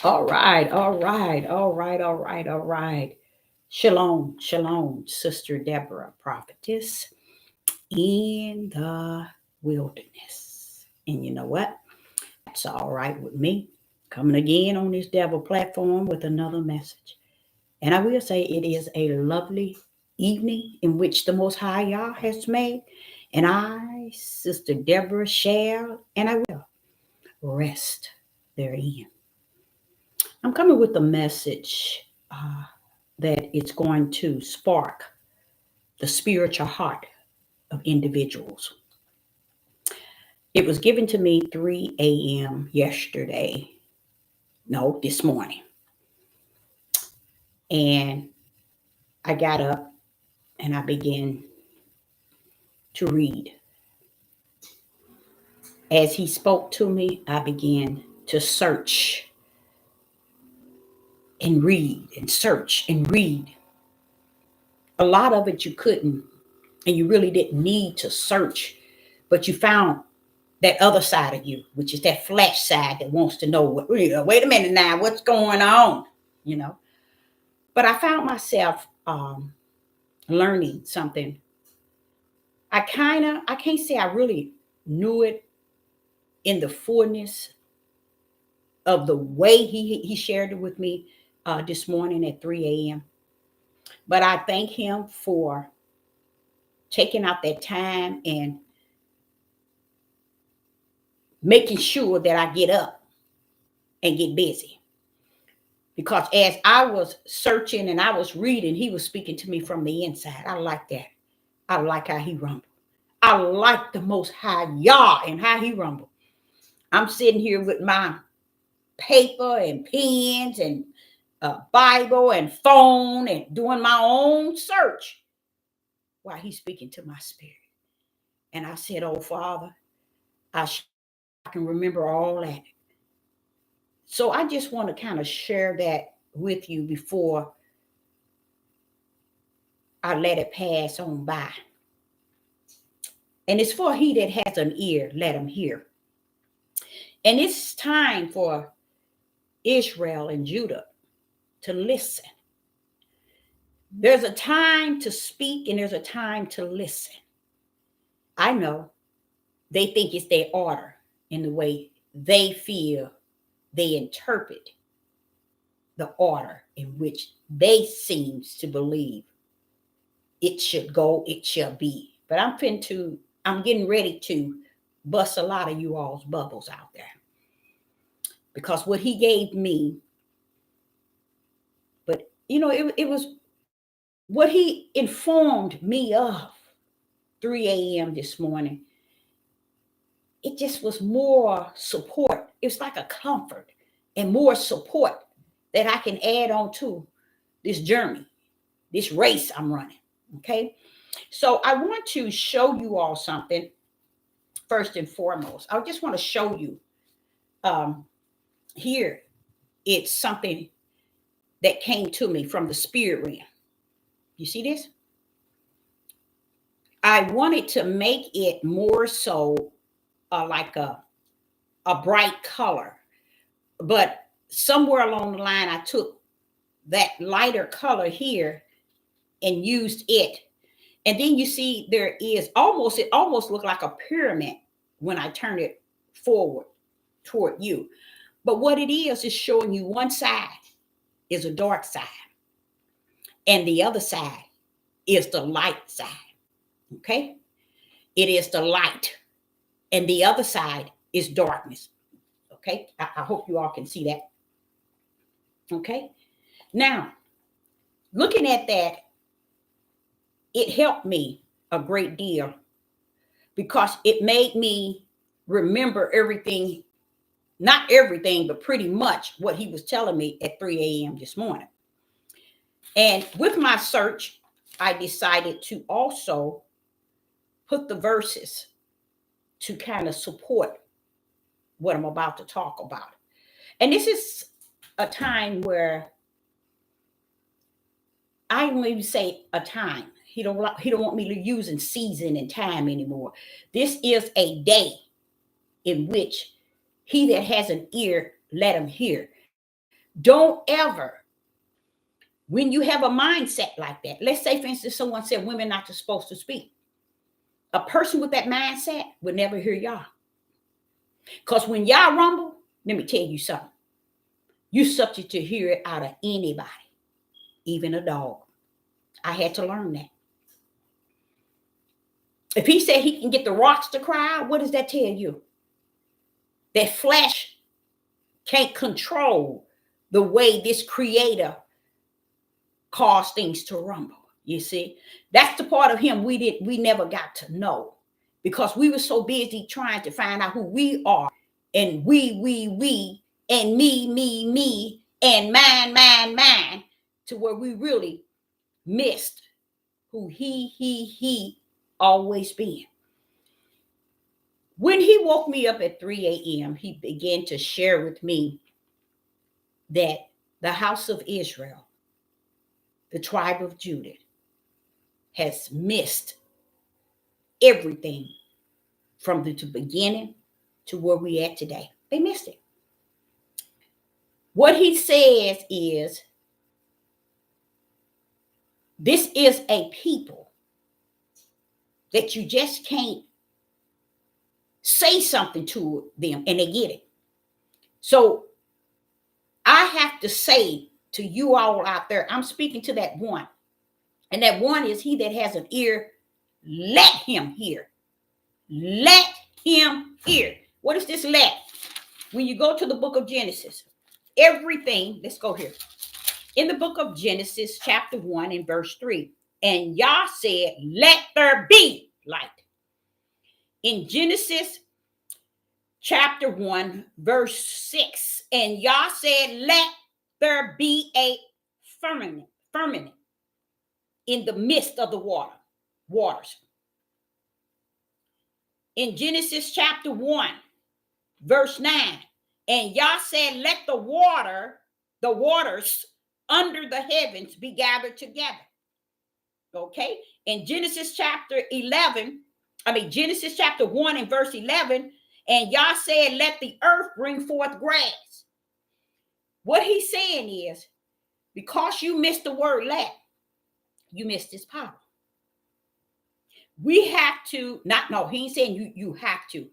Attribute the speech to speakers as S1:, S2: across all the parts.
S1: All right, all right, all right, all right, all right. Shalom, shalom, Sister Deborah, prophetess in the wilderness. And you know what? That's all right with me. Coming again on this devil platform with another message. And I will say it is a lovely evening in which the Most High Yah has made. And I, Sister Deborah, shall and I will rest therein. I'm coming with a message that it's going to spark the spiritual heart of individuals. It was given to me 3 a.m. yesterday, no, this morning. And I got up and I began to read. As he spoke to me, I began to search and read and search and read. A lot of it you couldn't, and you really didn't need to search, but you found that other side of you, which is that flesh side that wants to know, wait a minute now, what's going on, you know. But I found myself learning something. I can't say I really knew it in the fullness of the way he shared it with me this morning at 3 a.m. But I thank him for taking out that time and making sure that I get up and get busy. Because as I was searching and I was reading, he was speaking to me from the inside. I like that. I like how he rumbled. I like the Most High Yah and how he rumbled. I'm sitting here with my paper and pens and Bible and phone and doing my own search while he's speaking to my spirit. And I said, oh, Father, I can remember all that. So I just want to kind of share that with you before I let it pass on by. And it's for he that has an ear, let him hear. And it's time for Israel and Judah to listen. There's a time to speak and there's a time to listen. I know they think it's their order in the way they feel they interpret the order in which they seems to believe it should go, it shall be. But I'm getting ready to bust a lot of you all's bubbles out there. Because what he gave me, but it was what he informed me of 3 a.m. this morning. It just was more support. It's like a comfort and more support that I can add on to this journey, this race I'm running. Okay. So I want to show you all something first and foremost. I just want to show you here. It's something that came to me from the spirit realm. You see this? I wanted to make it more so like a bright color, but somewhere along the line, I took that lighter color here and used it. And then you see it almost looked like a pyramid when I turn it forward toward you. But what it is showing you one side is a dark side and the other side is the light side. Okay. It is the light and the other side is darkness. Okay. I hope you all can see that. Okay. Now, looking at that, it helped me a great deal because it made me remember everything, not everything, but pretty much what he was telling me at 3 a.m. this morning. And with my search, I decided to also put the verses to kind of support what I'm about to talk about. And this is a time where I don't even say a time. He don't want me to using season and time anymore. This is a day in which he that has an ear, let him hear. Don't ever, when you have a mindset like that, let's say, for instance, someone said women not supposed to speak. A person with that mindset would never hear y'all. Because when y'all rumble, let me tell you something. You're subject to hear it out of anybody, even a dog. I had to learn that. If he said he can get the rocks to cry out, what does that tell you? That flesh can't control the way this creator caused things to rumble. You see, that's the part of him we never got to know, because we were so busy trying to find out who we are, and we, and me, and mine, to where we really missed who he always been. When he woke me up at 3 a.m., he began to share with me that the house of Israel, the tribe of Judah, has missed everything from the beginning to where we at today. They missed it. What he says is, this is a people that you just can't say something to them and they get it. So I have to say to you all out there, I'm speaking to that one. And that one is he that has an ear, let him hear. Let him hear. What is this let? When you go to the book of Genesis, everything, let's go here. In the book of Genesis, chapter 1 and verse 3, and Yah said, let there be light. In Genesis chapter 1, verse 6, and Yah said, let there be a firmament in the midst of the waters. In Genesis chapter 1, verse 9, and Yah said, let the waters under the heavens be gathered together. Okay. In Genesis chapter 1 and verse 11, and Yah said, let the earth bring forth grass. What he's saying is, because you missed the word let, you missed his power. We have to, he ain't saying you have to.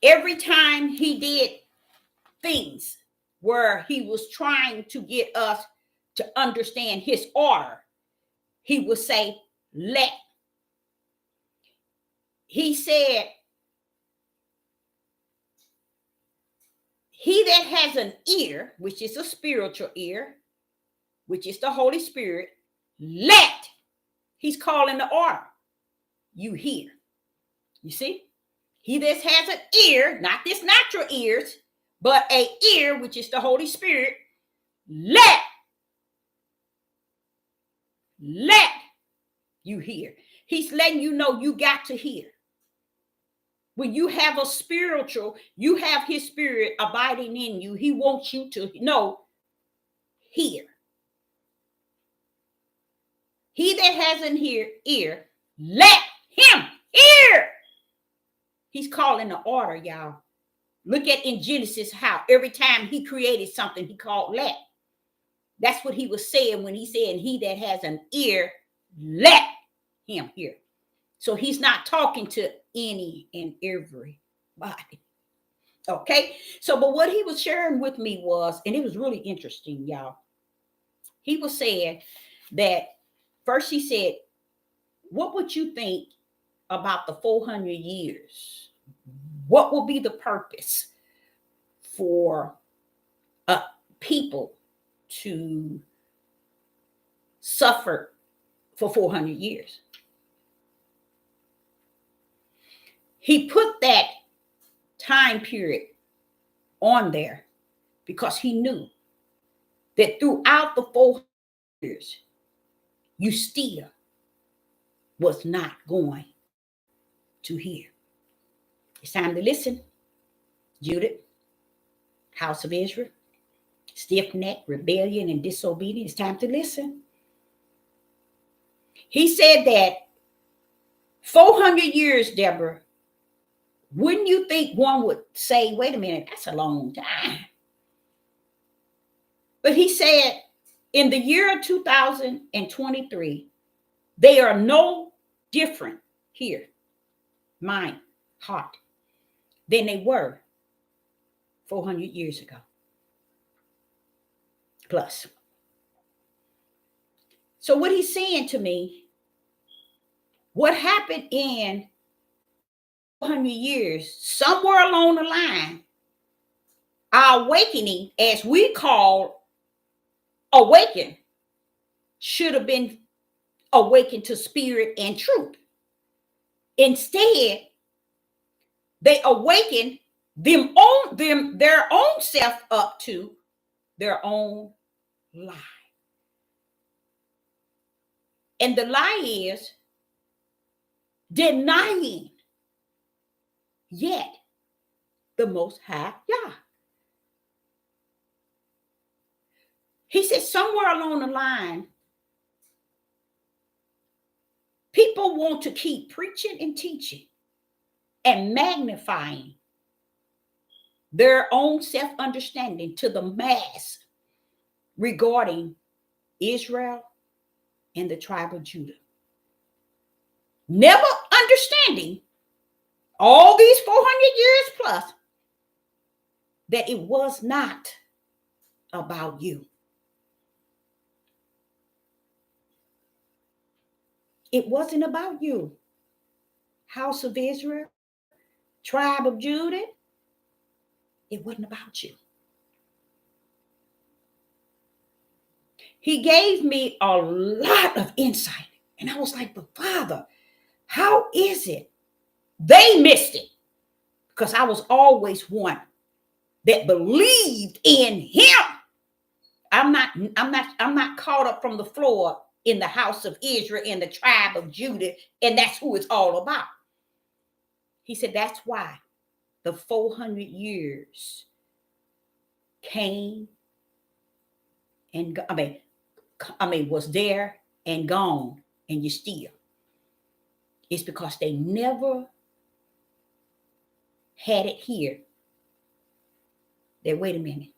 S1: Every time he did things where he was trying to get us to understand his order, he would say, let. He said, he that has an ear, which is a spiritual ear, which is the Holy Spirit, let. He's calling the order. You hear. You see? He that has an ear, not this natural ears, but an ear, which is the Holy Spirit, let you hear. He's letting you know you got to hear. When you have a spiritual, you have his spirit abiding in you. He wants you to know, hear. He that has an ear, let him hear. He's calling the order, y'all. Look at in Genesis how every time he created something, he called let. That's what he was saying when he said, he that has an ear, let him hear. So he's not talking to any and everybody. Okay. So, but what he was sharing with me was, and it was really interesting, y'all. He was saying that first he said, what would you think about the 400 years? What will be the purpose for people to suffer for 400 years? He put that time period on there because he knew that throughout the 400 years, you still was not going to hear. It's time to listen. Judah, house of Israel, stiff-necked, rebellion, and disobedience. It's time to listen. He said that 400 years, Deborah, Wouldn't you think one would say, wait a minute, that's a long time? But he said, in the year 2023, they are no different here, mind, heart, than they were 400 years ago. Plus. So what he's saying to me, what happened in 400 years, somewhere along the line, our awakening, as we call awaken, should have been awakened to spirit and truth. Instead, they awakened their own self up to their own lie. And the lie is denying yet the Most High Yah. He said somewhere along the line, people want to keep preaching and teaching and magnifying their own self-understanding to the mass regarding Israel and the tribe of Judah. Never understanding all these 400 years plus that it was not about you. It wasn't about you. House of Israel, tribe of Judah, it wasn't about you. He gave me a lot of insight. And I was like, but Father, how is it they missed it? Because I was always one that believed in him. I'm not caught up from the floor in the house of Israel, in the tribe of Judah, and that's who it's all about. He said, that's why the 400 years came and was there and gone, and you still. It's because they never had it here. That wait a minute.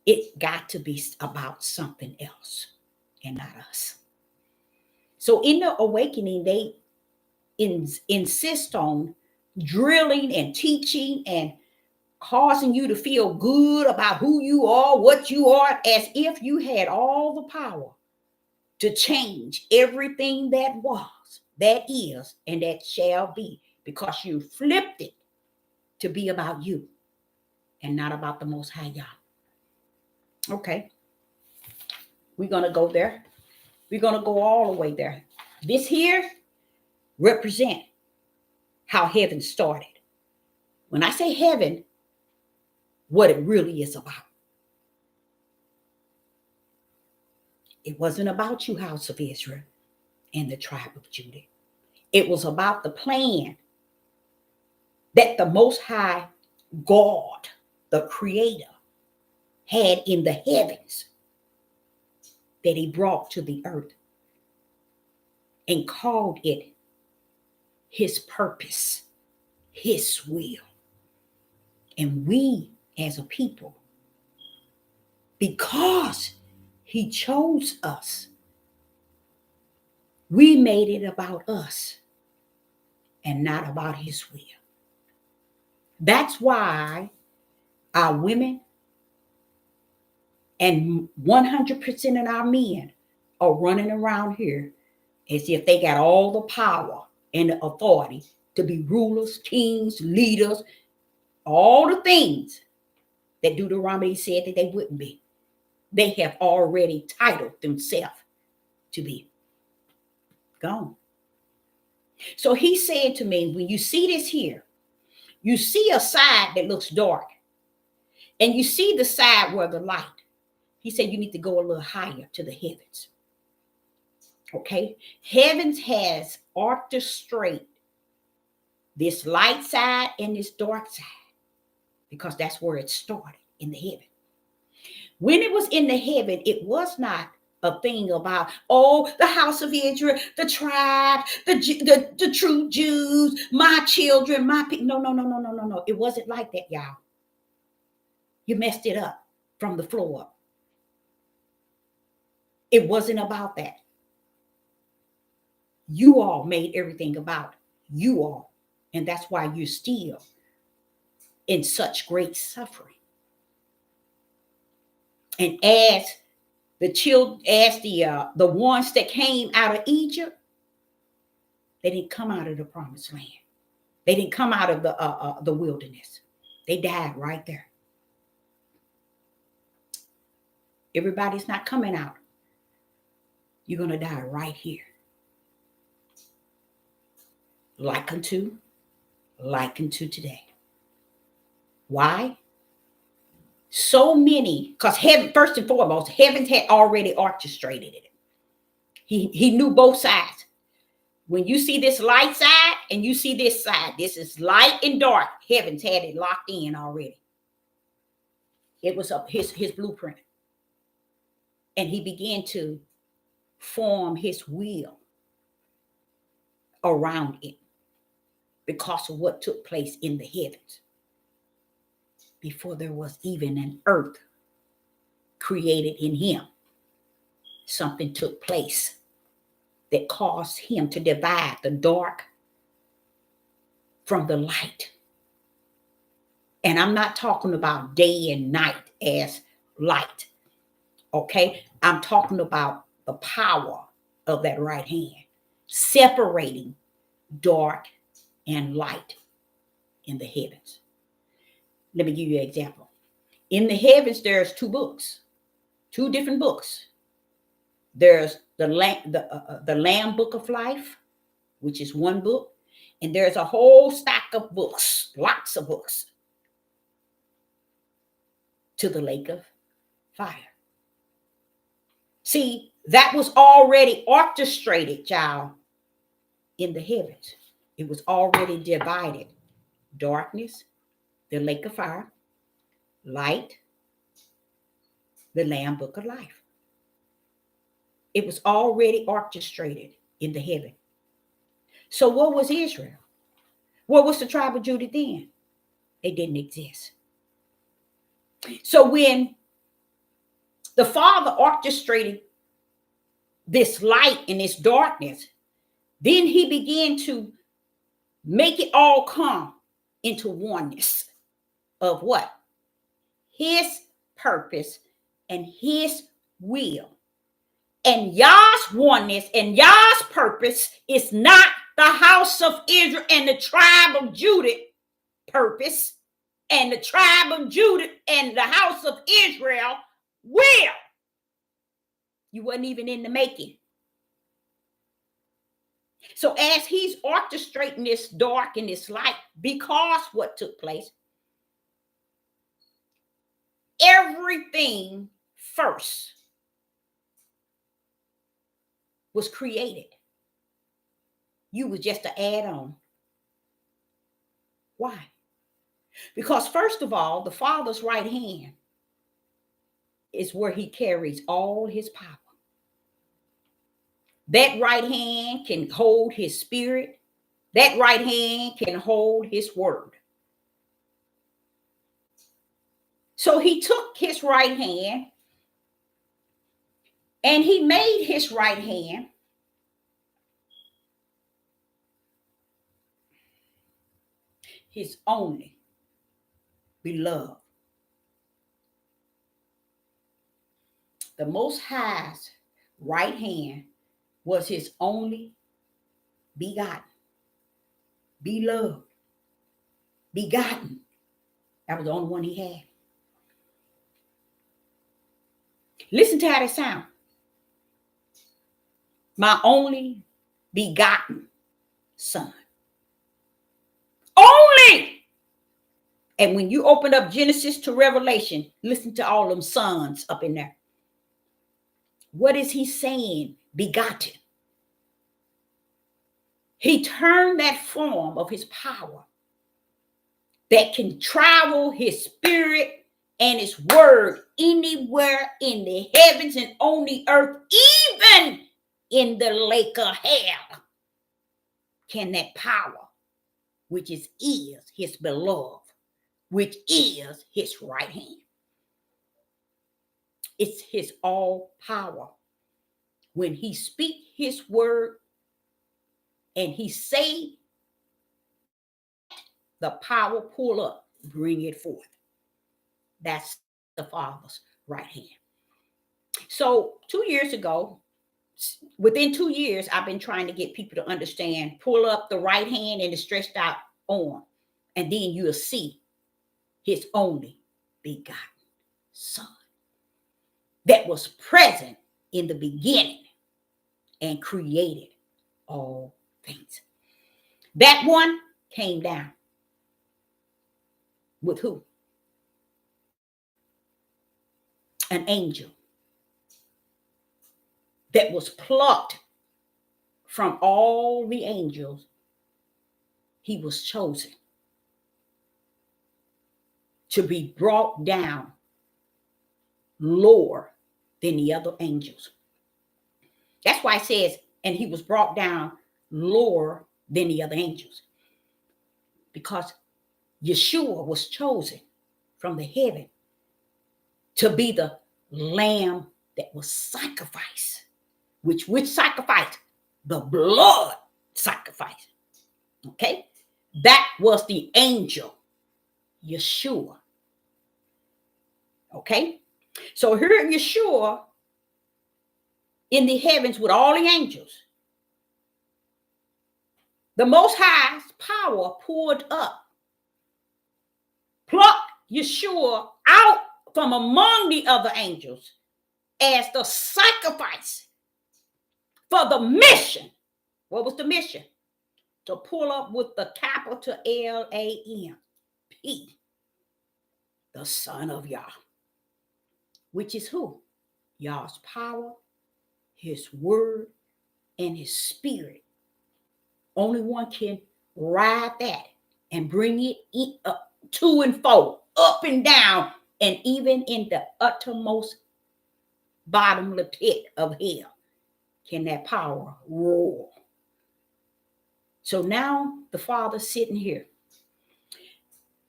S1: It's got to be about something else and not us. So in the awakening, they insist on drilling and teaching and causing you to feel good about who you are, what you are, as if you had all the power to change everything that was, that is, and that shall be, because you flipped it to be about you and not about the Most High Yah. Okay. We're going to go there. We're going to go all the way there. This here represent how heaven started. When I say heaven, what it really is about. It wasn't about you, house of Israel, and the tribe of Judah. It was about the plan that the Most High God, the Creator, had in the heavens that he brought to the earth and called it his purpose, his will. And we as a people, because he chose us, we made it about us and not about his will. That's why our women and 100% of our men are running around here as if they got all the power and the authority to be rulers, kings, leaders, all the things that Deuteronomy said that they wouldn't be. They have already titled themselves to be. Gone. So he said to me, when you see this here, you see a side that looks dark, and you see the side where the light. He said you need to go a little higher to the heavens. Okay? Heavens has orchestrated this light side and this dark side because that's where it started, in the heaven. When it was in the heaven, it was not a thing about, oh, the house of Israel, the tribe, the true Jews, my children, my people. No, no, no, no, no, no, no. It wasn't like that, y'all. You messed it up from the floor up. It wasn't about that. You all made everything about you all. And that's why you're still in such great suffering. And as the children, as the ones that came out of Egypt, they didn't come out of the promised land. They didn't come out of the wilderness. They died right there. Everybody's not coming out. You're going to die right here. Like unto today. Why? So many, because heaven, first and foremost, heavens had already orchestrated it. He knew both sides. When you see this light side and you see this side, this is light and dark. Heavens had it locked in already. It was up his blueprint. And he began to form his will around it because of what took place in the heavens. Before there was even an earth created in him, something took place that caused him to divide the dark from the light. And I'm not talking about day and night as light, okay? I'm talking about the power of that right hand, separating dark and light in the heavens. Let me give you an example. In the heavens, there's two different books. There's the Lamb Book of Life, which is one book, and there's a whole stack of books, lots of books, to the lake of fire. See, that was already orchestrated, y'all, in the heavens. It was already divided. Darkness, the lake of fire, light, the Lamb Book of Life. It was already orchestrated in the heaven. So what was Israel? What was the tribe of Judah then? They didn't exist. So when the Father orchestrated this light and this darkness, then he began to make it all come into oneness of what? His purpose and his will. And Yah's oneness and Yah's purpose is not the house of Israel and the tribe of Judah purpose, and the tribe of Judah and the house of Israel will. You wasn't even in the making. So as he's orchestrating this dark and this light, because what took place, everything first was created. You was just an add-on. Why? Because first of all, the Father's right hand is where he carries all his power. That right hand can hold his spirit. That right hand can hold his word. So he took his right hand and he made his right hand his only beloved. The Most High's right hand was his only begotten, beloved, begotten. That was the only one he had. Listen to how it sounds. My only begotten son. Only. And when you open up Genesis to Revelation, listen to all them sons up in there. What is he saying? Begotten. He turned that form of his power that can travel his spirit, and his word anywhere in the heavens and on the earth, even in the lake of hell, can that power, which is his beloved, which is his right hand. It's his all power. When he speak his word and he say, the power pull up, bring it forth. That's the Father's right hand. So 2 years ago, within 2 years, I've been trying to get people to understand, pull up the right hand and the stretched out arm, and then you'll see his only begotten Son that was present in the beginning and created all things. That one came down with who? An angel that was plucked from all the angels. He was chosen to be brought down lower than the other angels. That's why it says, and he was brought down lower than the other angels. Because Yeshua was chosen from the heaven to be the lamb that was sacrificed. Which sacrifice? The blood sacrifice. Okay? That was the angel, Yeshua. Okay? So here Yeshua in the heavens with all the angels. The Most High's power poured up, plucked Yeshua out from among the other angels as the sacrifice for the mission. What was the mission? To pull up with the capital L-A-M-P, the Son of Yah, which is who? Yah's power, his word, and his spirit. Only one can ride that and bring it up to and fro, up and down, and even in the uttermost bottomless pit of hell can that power roar. So now the Father's sitting here.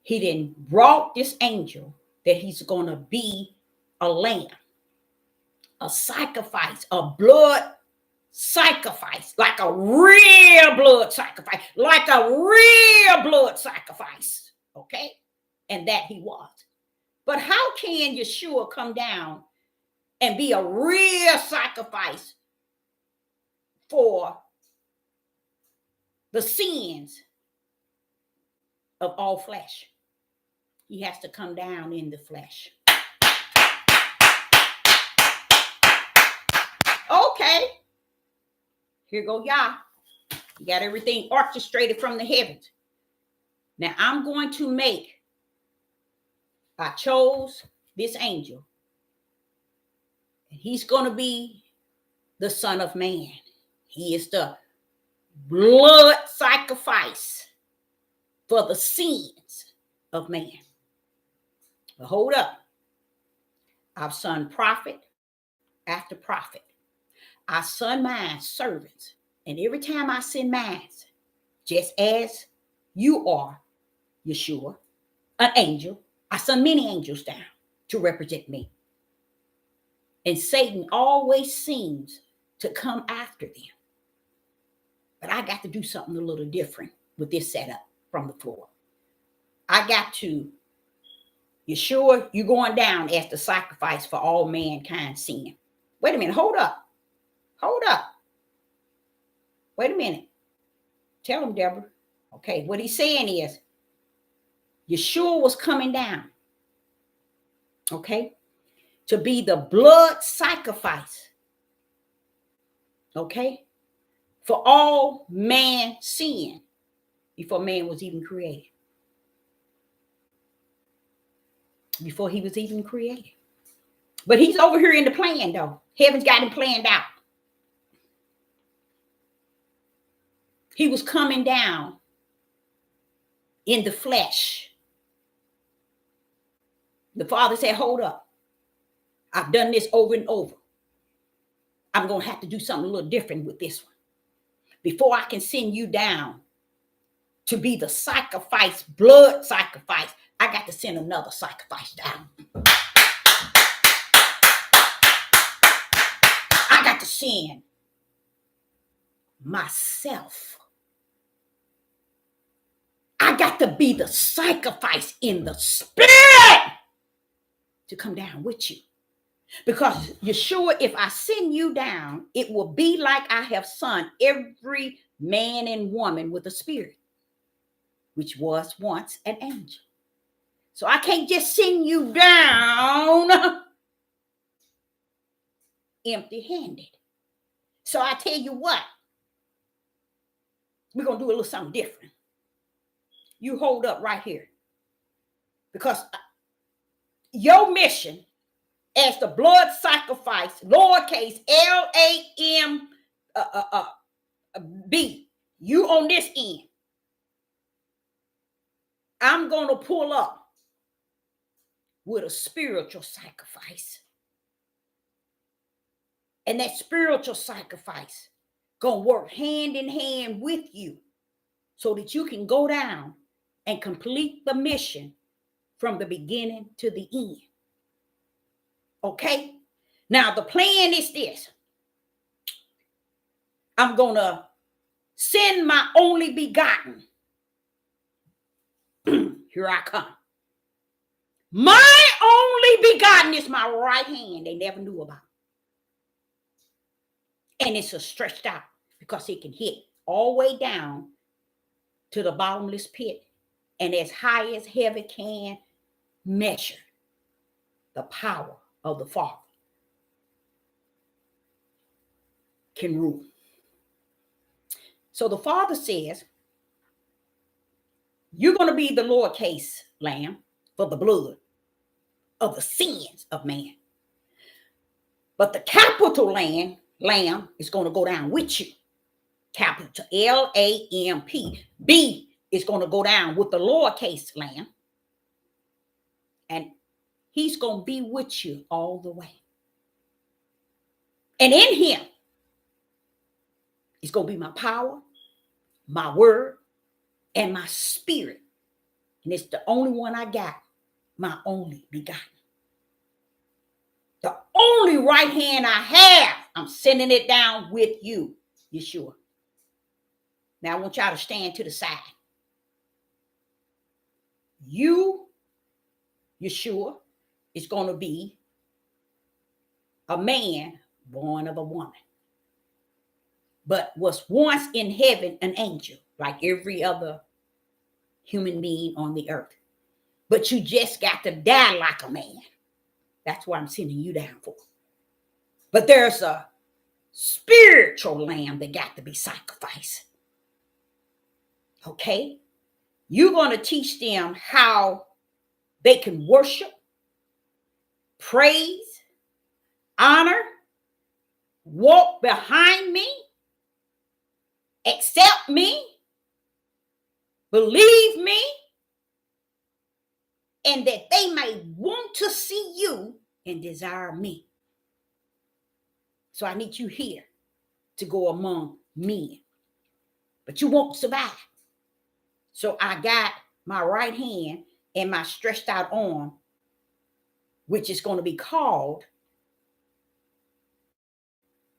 S1: He then brought this angel that he's going to be a lamb, a sacrifice, a blood sacrifice, like a real blood sacrifice, okay? And that he was. But how can Yeshua come down and be a real sacrifice for the sins of all flesh? He has to come down in the flesh. Okay. Here go Yah. You got everything orchestrated from the heavens. Now I chose this angel. And he's going to be the Son of Man. He is the blood sacrifice for the sins of man. But hold up. I've son prophet after prophet. I send mine servants. And every time I send mine, just as you are, Yeshua, an angel, I send many angels down to represent me. And Satan always seems to come after them. But I got to do something a little different with this setup from the floor. I got to, Yeshua, you're going down as the sacrifice for all mankind's sin. Wait a minute, hold up. Wait a minute. Tell him, Deborah. Okay, what he's saying is, Yeshua was coming down, okay, to be the blood sacrifice, okay, for all man's sin before man was even created. Before he was even created. But he's over here in the plan, though. Heaven's got him planned out. He was coming down in the flesh. The Father said, hold up. I've done this over and over. I'm going to have to do something a little different with this one. Before I can send you down to be the sacrifice, blood sacrifice, I got to send another sacrifice down. I got to send myself. I got to be the sacrifice in the spirit to come down with you. Because Yeshua, if I send you down, it will be like I have sent every man and woman with a spirit, which was once an angel. So I can't just send you down empty-handed. So I tell you what, we're going to do a little something different. You hold up right here. Because your mission as the blood sacrifice, lowercase Lamb, you on this end. I'm going to pull up with a spiritual sacrifice. And that spiritual sacrifice going to work hand in hand with you so that you can go down and complete the mission from the beginning to the end. Okay? Now, the plan is this. I'm going to send my only begotten. Here I come. My only begotten is my right hand. They never knew about. And it's stretched out because it can hit all the way down to the bottomless pit and as high as heaven can measure the power of the Father can rule. So the Father says, you're going to be the lowercase lamb for the blood of the sins of man. But the capital lamb is going to go down with you. Capital L-A-M-P. B is going to go down with the lowercase lamb. And he's going to be with you all the way. And in him is going to be my power, my word, and my spirit. And it's the only one I got, my only begotten. The only right hand I have, I'm sending it down with you, Yeshua. Now I want y'all to stand to the side. You, Yeshua, is going to be a man born of a woman, but was once in heaven an angel, like every other human being on the earth. But you just got to die like a man. That's what I'm sending you down for. But there's a spiritual lamb that got to be sacrificed. Okay? You're going to teach them how they can worship, praise, honor, walk behind me, accept me, believe me, and that they may want to see you and desire me. So I need you here to go among men. But you won't survive. So I got my right hand and my stretched out arm, which is going to be called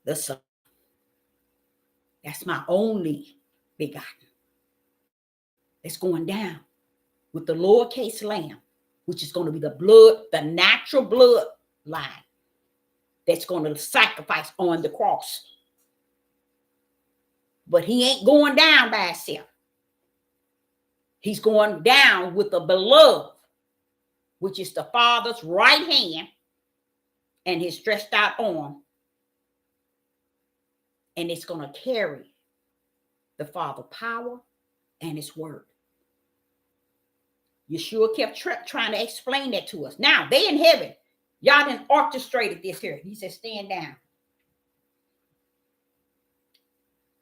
S1: the Son. That's my only begotten. It's going down with the lowercase lamb, which is going to be the blood, the natural blood line that's going to sacrifice on the cross. But he ain't going down by himself. He's going down with the beloved, which is the Father's right hand and his stretched out arm. And it's going to carry the Father's power and his word. Yeshua kept trying to explain that to us. Now, they in heaven. Y'all done orchestrated this here. He said, stand down.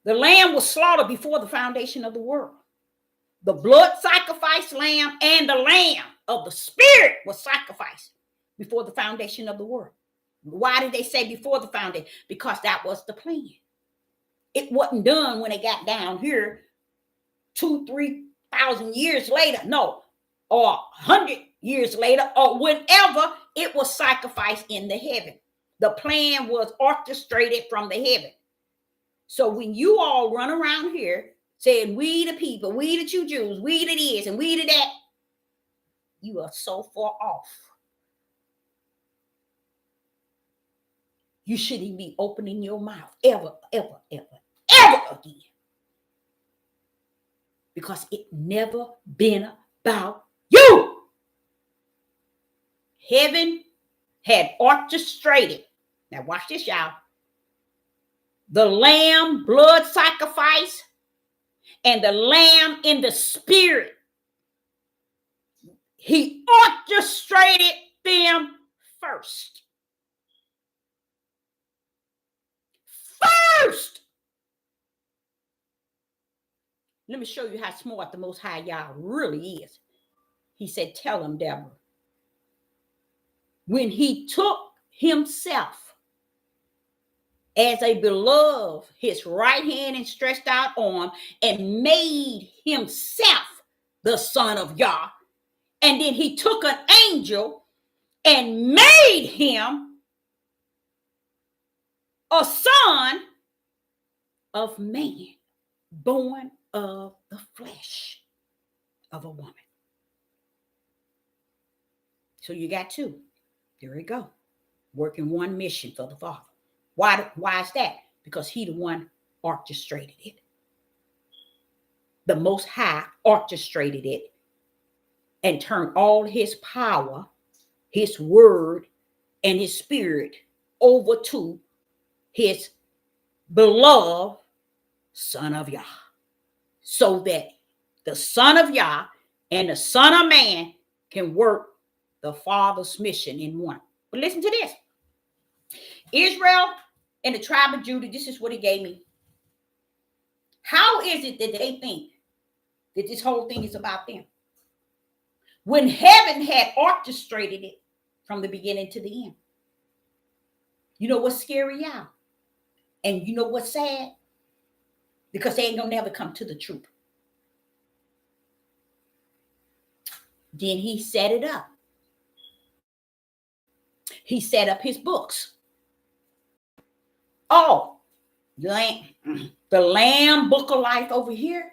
S1: The lamb was slaughtered before the foundation of the world. The blood sacrifice lamb and the lamb of the Spirit was sacrificed before the foundation of the world. Why did they say before the foundation? Because that was the plan. It wasn't done when it got down here 2,000-3,000 years later. No, or 100 years later, or whenever it was sacrificed in the heaven. The plan was orchestrated from the heaven. So when you all run around here saying, we the people, we the true Jews, we the this and we the that, you are so far off. You shouldn't be opening your mouth ever, ever, ever, ever again. Because it never been about you. Heaven had orchestrated. Now watch this, y'all. The lamb blood sacrifice and the lamb in the spirit. He orchestrated them first. First. Let me show you how smart the Most High Yah really is. He said, tell him, Deborah, when he took himself as a beloved, his right hand and stretched out arm, and made himself the Son of Yah, and then he took an angel and made him a son of man, born of the flesh of a woman. So you got two. There we go. Working one mission for the Father. Why is that? Because he the one orchestrated it. The Most High orchestrated it and turned all his power, his word, and his spirit over to his beloved Son of Yah. So that the Son of Yah and the Son of Man can work the Father's mission in one. But listen to this. Israel and the tribe of Judah, this is what he gave me. How is it that they think that this whole thing is about them, when heaven had orchestrated it from the beginning to the end? You know what's scary, y'all? And you know what's sad? Because they ain't gonna never come to the truth. Then he set it up. He set up his books. Oh, the Lamb Book of Life over here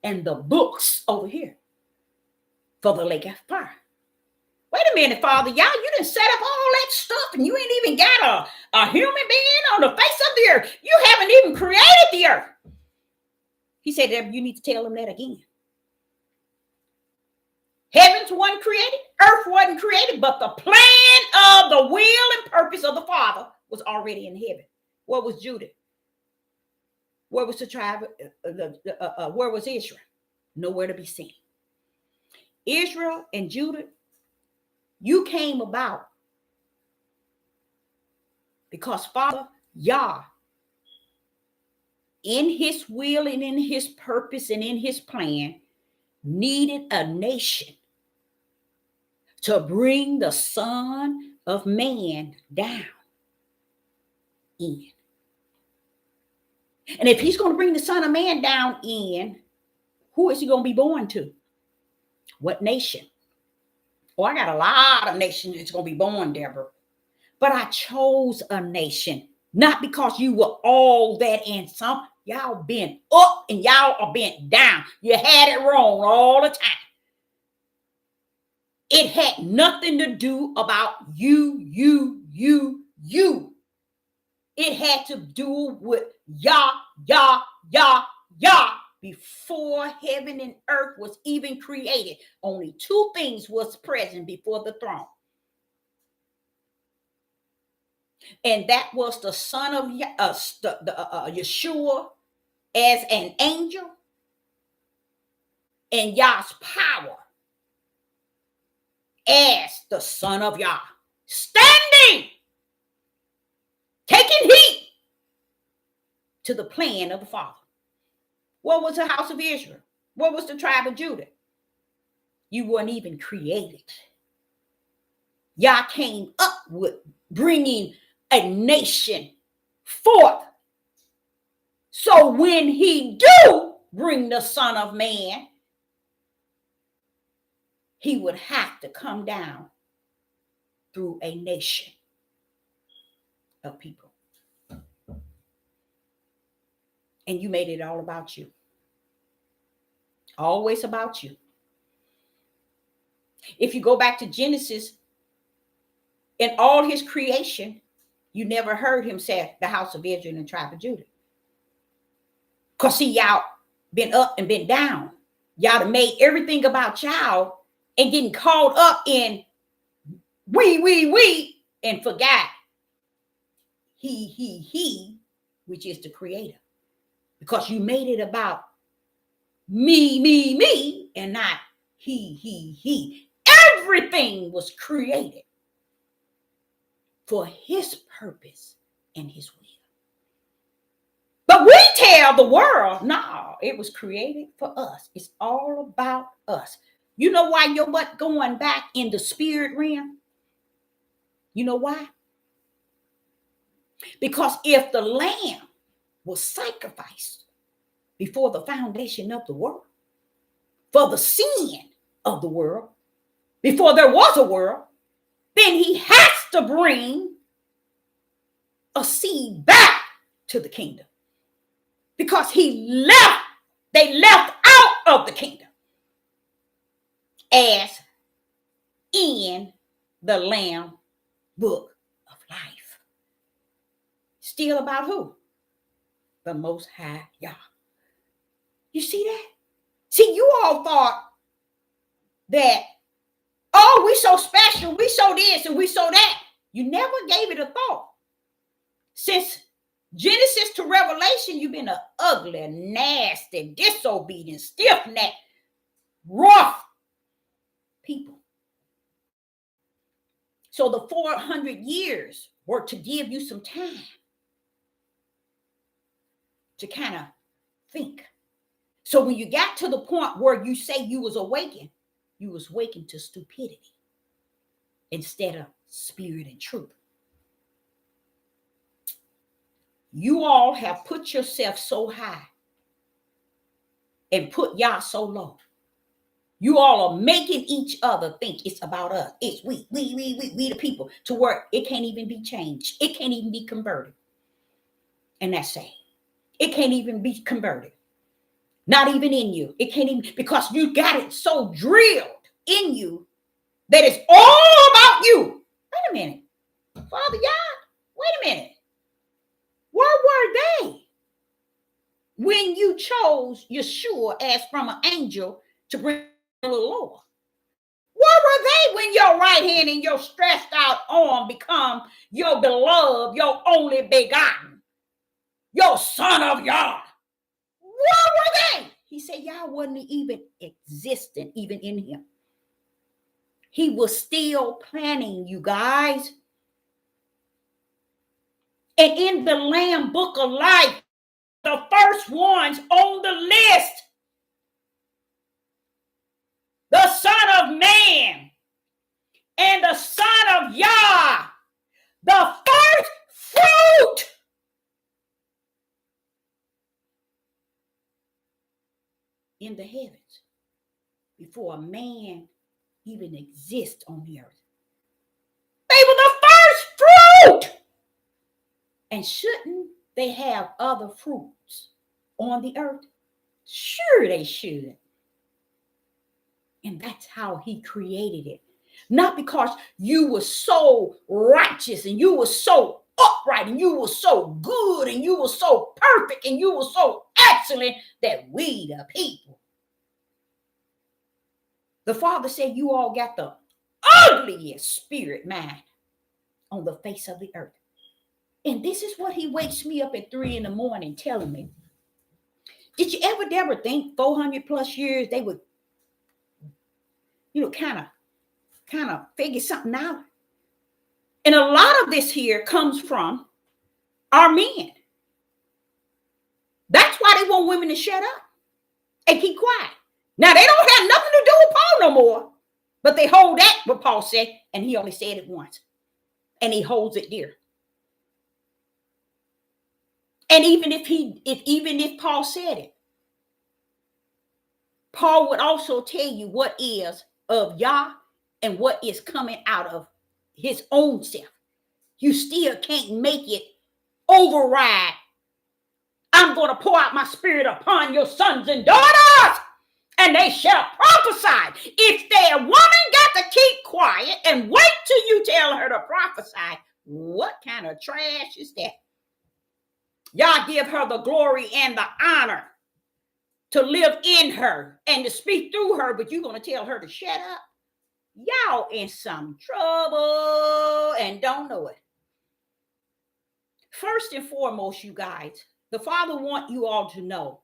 S1: and the books over here for the lake of fire. Wait a minute, Father, y'all, you done set up all that stuff and you ain't even got a human being on the face of the earth. You haven't even created the earth. He said that you need to tell them that again. Heavens wasn't created, earth wasn't created, but the plan of the will and purpose of the Father was already in heaven. Where was Judah? Where was the tribe? Where was Israel? Nowhere to be seen. Israel and Judah, you came about because Father Yah, in his will and in his purpose and in his plan, needed a nation to bring the Son of Man down in. And if he's going to bring the Son of Man down in, who is he going to be born to? What nation? Oh, I got a lot of nations that's going to be born, Deborah. But I chose a nation, not because you were all that and some. Y'all been up and y'all are bent down. You had it wrong all the time. It had nothing to do about you. It had to do with Yah, before heaven and earth was even created. Only two things was present before the throne. And that was the Son of Yeshua as an angel and Yah's power as the Son of Yah, standing, taking heed to the plan of the Father. What was the house of Israel? What was the tribe of Judah? You weren't even created. Yah came up with bringing a nation forth. So when he do bring the Son of Man, he would have to come down through a nation of people. And you made it all about you. Always about you. If you go back to Genesis, in all his creation, you never heard him say the house of Israel and the tribe of Judah. Because see, y'all been up and been down. Y'all have made everything about y'all and getting caught up in we, and forgot he, which is the creator. Because you made it about me, and not he. Everything was created for his purpose and his will. But we tell the world, no, it was created for us. It's all about us. You know why your butt going back in the spirit realm? You know why? Because if the lamb was sacrificed before the foundation of the world, for the sin of the world, before there was a world, then he has to bring a seed back to the kingdom. Because they left out of the kingdom as in the Lamb book of life. Still about who? The Most High Yah. You see that? See, you all thought that, oh, we so special, we so this and we so that. You never gave it a thought. Since Genesis to Revelation, you've been an ugly, nasty, disobedient, stiff-necked, rough people. So the 400 years were to give you some time to kind of think. So when you got to the point where you say you was awakened to stupidity instead of spirit and truth. You all have put yourself so high and put Yah so low. You all are making each other think it's about us. It's we the people, to where it can't even be changed. It can't even be converted. And that's sad. It can't even be converted. Not even in you. It can't even, because you got it so drilled in you that it's all about you. Wait a minute. Father Yah, wait a minute. Where were they when you chose Yeshua as from an angel to bring a little lower? Where were they when your right hand and your stretched out arm become your beloved, your only begotten, your Son of Yah? Where were they? He said Yah wasn't even existent, even in him. He was still planning, you guys. And in the Lamb book of life, the first ones on the list, the Son of Man and the Son of Yah, the first fruit. In the heavens, before a man even exists on the earth. They were the first fruit. And shouldn't they have other fruits on the earth? Sure they should. And that's how he created it. Not because you were so righteous and you were so upright and you were so good and you were so perfect and you were so excellent that we the people. The Father said you all got the ugliest spirit mind on the face of the earth. And this is what he wakes me up at 3 a.m. telling me. Did you ever think 400 plus years they would, kind of figure something out? And a lot of this here comes from our men. That's why they want women to shut up and keep quiet. Now, they don't have nothing to do with Paul no more, but they hold that what Paul said, and he only said it once, and he holds it dear. And even if Paul said it, Paul would also tell you what is of Yah and what is coming out of his own self. You still can't make it override. I'm going to pour out my spirit upon your sons and daughters, and they shall prophesy. If their woman got to keep quiet and wait till you tell her to prophesy, what kind of trash is that? Y'all give her the glory and the honor to live in her and to speak through her, but you're going to tell her to shut up? Y'all in some trouble and don't know it. First and foremost, you guys, the Father wants you all to know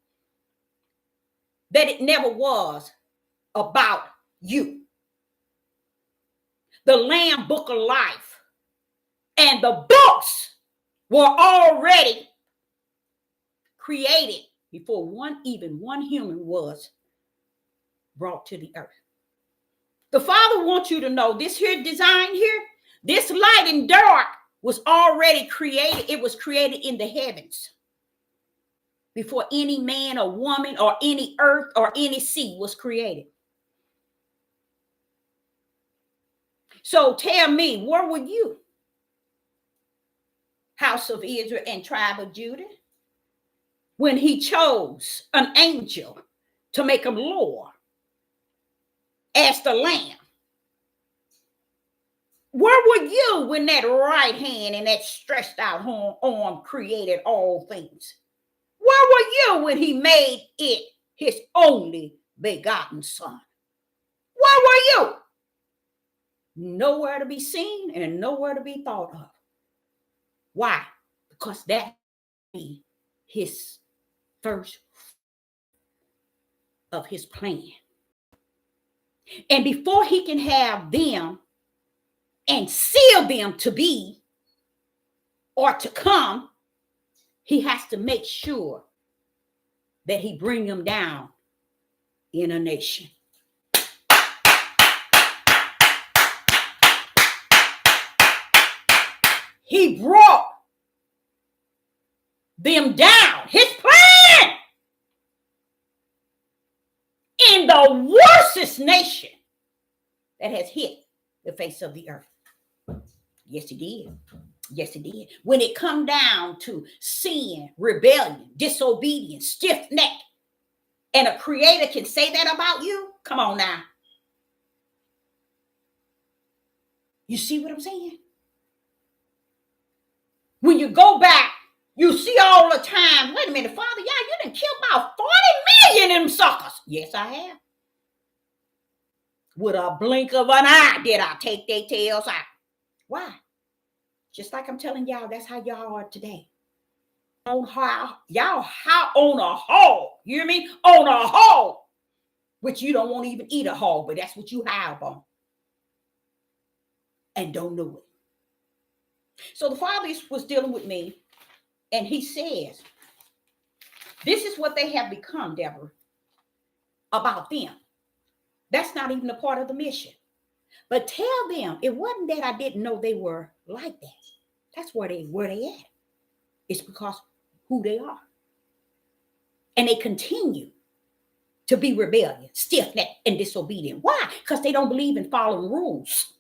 S1: that it never was about you. The Lamb Book of Life and the books were already created before one human was brought to the earth. The Father wants you to know this here design here, this light and dark was already created. It was created in the heavens before any man or woman or any earth or any sea was created. So tell me, where were you, house of Israel and tribe of Judah, when he chose an angel to make him Lord as the Lamb? Where were you when that right hand and that stretched out arm created all things? Where were you when he made it his only begotten son? Where were you? Nowhere to be seen and nowhere to be thought of. Why? Because that be his first of his plan. And before he can have them and seal them to be or to come, he has to make sure that he bring them down in a nation. He brought them down, his plan, in the worstest nation that has hit the face of the earth. Yes, he did. Yes, he did. When it come down to sin, rebellion, disobedience, stiff neck, and a creator can say that about you, come on now. You see what I'm saying? When you go back, you see all the time, wait a minute, Father, yeah, you done killed about 40 million of them suckers. Yes, I have. With a blink of an eye, did I take their tails out? Why? Just like I'm telling y'all, that's how y'all are today. On how on a hog, you hear me? On a hog, which you don't want to even eat a hog, but that's what you have on. And don't know it. So the Father was dealing with me, and he says, this is what they have become, Deborah, about them. That's not even a part of the mission. But tell them, it wasn't that I didn't know they were like that. That's where they at. It's because who they are. And they continue to be rebellious, stiff-necked, and disobedient. Why? Because they don't believe in following rules.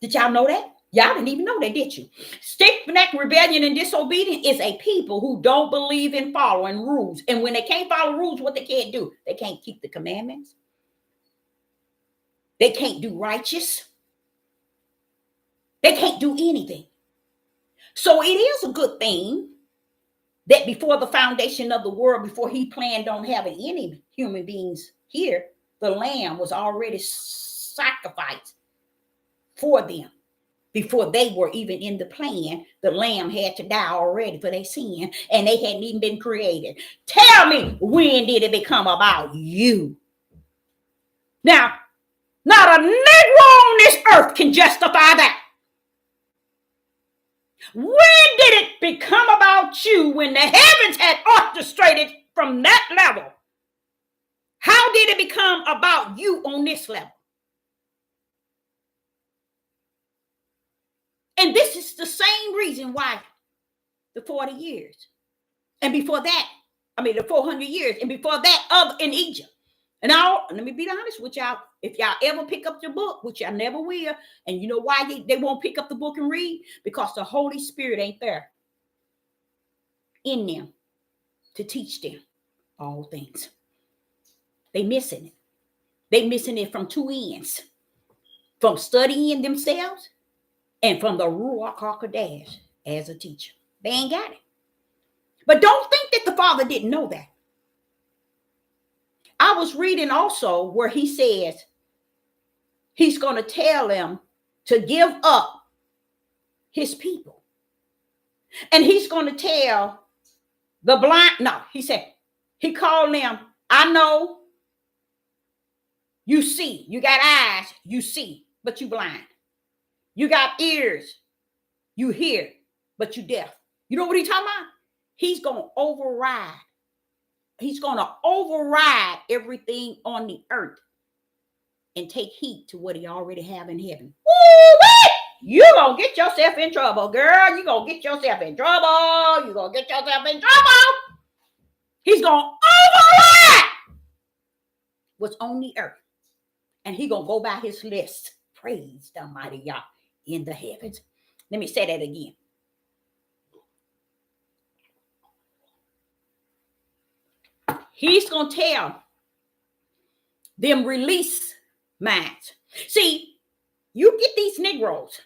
S1: Did y'all know that? Y'all didn't even know that, did you? Stiff-necked, rebellion, and disobedient is a people who don't believe in following rules. And when they can't follow rules, what they can't do? They can't keep the commandments. They can't do righteous. They can't do anything. So it is a good thing that before the foundation of the world, before he planned on having any human beings here, the Lamb was already sacrificed for them. Before they were even in the plan, the Lamb had to die already for their sin, and they hadn't even been created. Tell me, when did it become about you? Now, not a Negro on this earth can justify that. When did it become about you when the heavens had orchestrated from that level How did it become about you on this level? And this is the same reason why the 40 years. And before that, the 400 years. And before that, in Egypt. And let me be honest with y'all. If y'all ever pick up the book, which y'all never will, and you know why they won't pick up the book and read? Because the Holy Spirit ain't there in them to teach them all things. They missing it. They missing it from two ends. From studying themselves and from the Ruach HaKodesh as a teacher. They ain't got it. But don't think that the Father didn't know that. I was reading also where he says he's going to tell them to give up his people. And he's going to tell the blind. No, he said, he called them, I know you see, you got eyes, you see, but you blind. You got ears, you hear, but you deaf. You know what he's talking about? He's going to override. He's going to override everything on the earth and take heed to what he already have in heaven. Woo-wee! You're going to get yourself in trouble, girl. You're going to get yourself in trouble. You're going to get yourself in trouble. He's going to override what's on the earth. And he's going to go by his list. Praise the mighty Yah in the heavens. Let me say that again. He's going to tell them release minds. See, you get these Negroes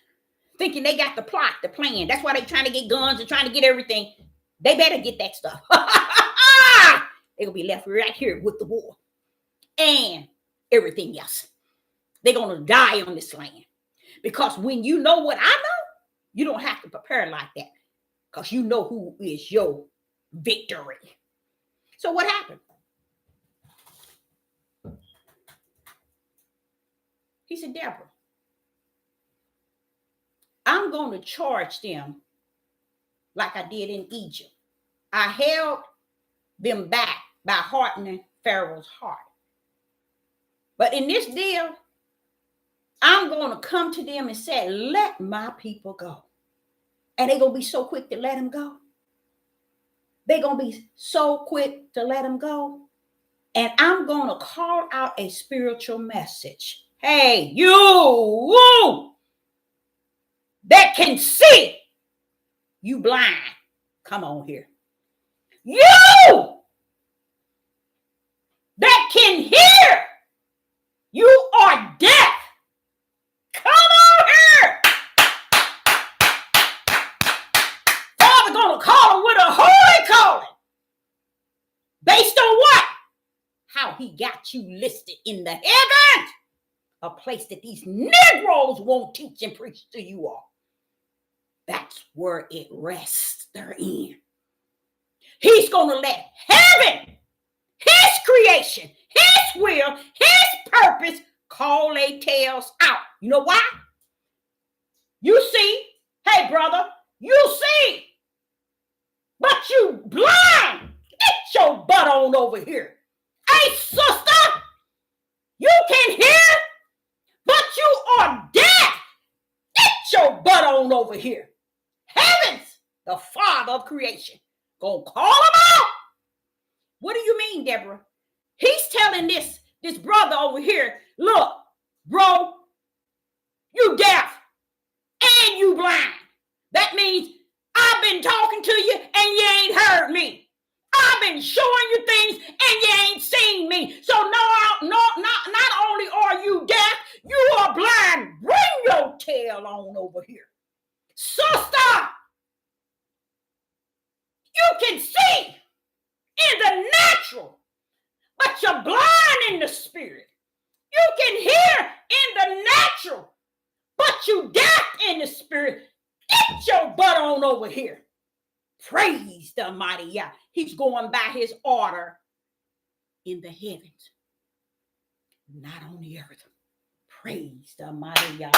S1: thinking they got the plot, the plan. That's why they're trying to get guns and trying to get everything. They better get that stuff. They're going to be left right here with the war and everything else. They're going to die on this land. Because when you know what I know, you don't have to prepare like that. Because you know who is your victory. So what happened? He said, Deborah, I'm going to charge them like I did in Egypt. I held them back by hardening Pharaoh's heart. But in this deal, I'm going to come to them and say, let my people go. And they're going to be so quick to let them go. They're going to be so quick to let them go. And I'm going to call out a spiritual message. Hey, you that can see, you blind, come on here. You that can hear, you are deaf. Come on here. Father gonna call them with a holy calling. Based on what? How he got you listed in the heavens. A place that these Negroes won't teach and preach to you all. That's where it rests therein. He's going to let heaven, his creation, his will, his purpose, call their tails out. You know why? You see, hey brother, you see, but you blind. Get your butt on over here. Hey sister, you can hear, but you are deaf. Get your butt on over here. Heavens, the Father of creation, gonna call him out. What do you mean, Deborah? He's telling this brother over here, look, bro, you deaf and you blind. That means I've been talking to you and you ain't heard me. I've been showing you things and you ain't seen me. So not only are you deaf, you are blind. Bring your tail on over here. Sister, you can see in the natural, but you're blind in the spirit. You can hear in the natural, but you deaf in the spirit. Get your butt on over here. Praise the mighty Yah. He's going by his order in the heavens, not on the earth. Praise the mighty Yah.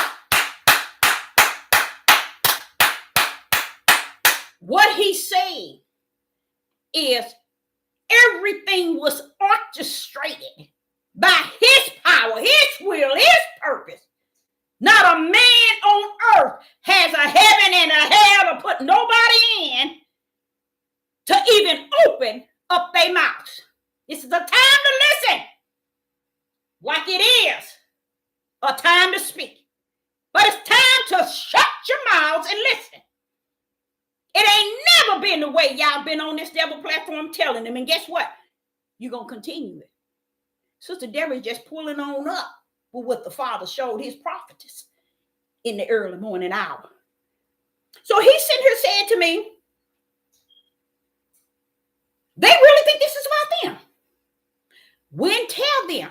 S1: What he's saying is Everything was orchestrated by his power, his will, his purpose. Not a man on earth has a heaven and a hell to put nobody in to even open up their mouths. This is a time to listen, like it is a time to speak. But it's time to shut your mouths and listen. It ain't never been the way y'all been on this devil platform telling them. And guess what? You're going to continue it. Sister Deborah just pulling on up with what the Father showed his prophetess in the early morning hour. So he's sitting here saying to me, they really think this is about them. Tell them,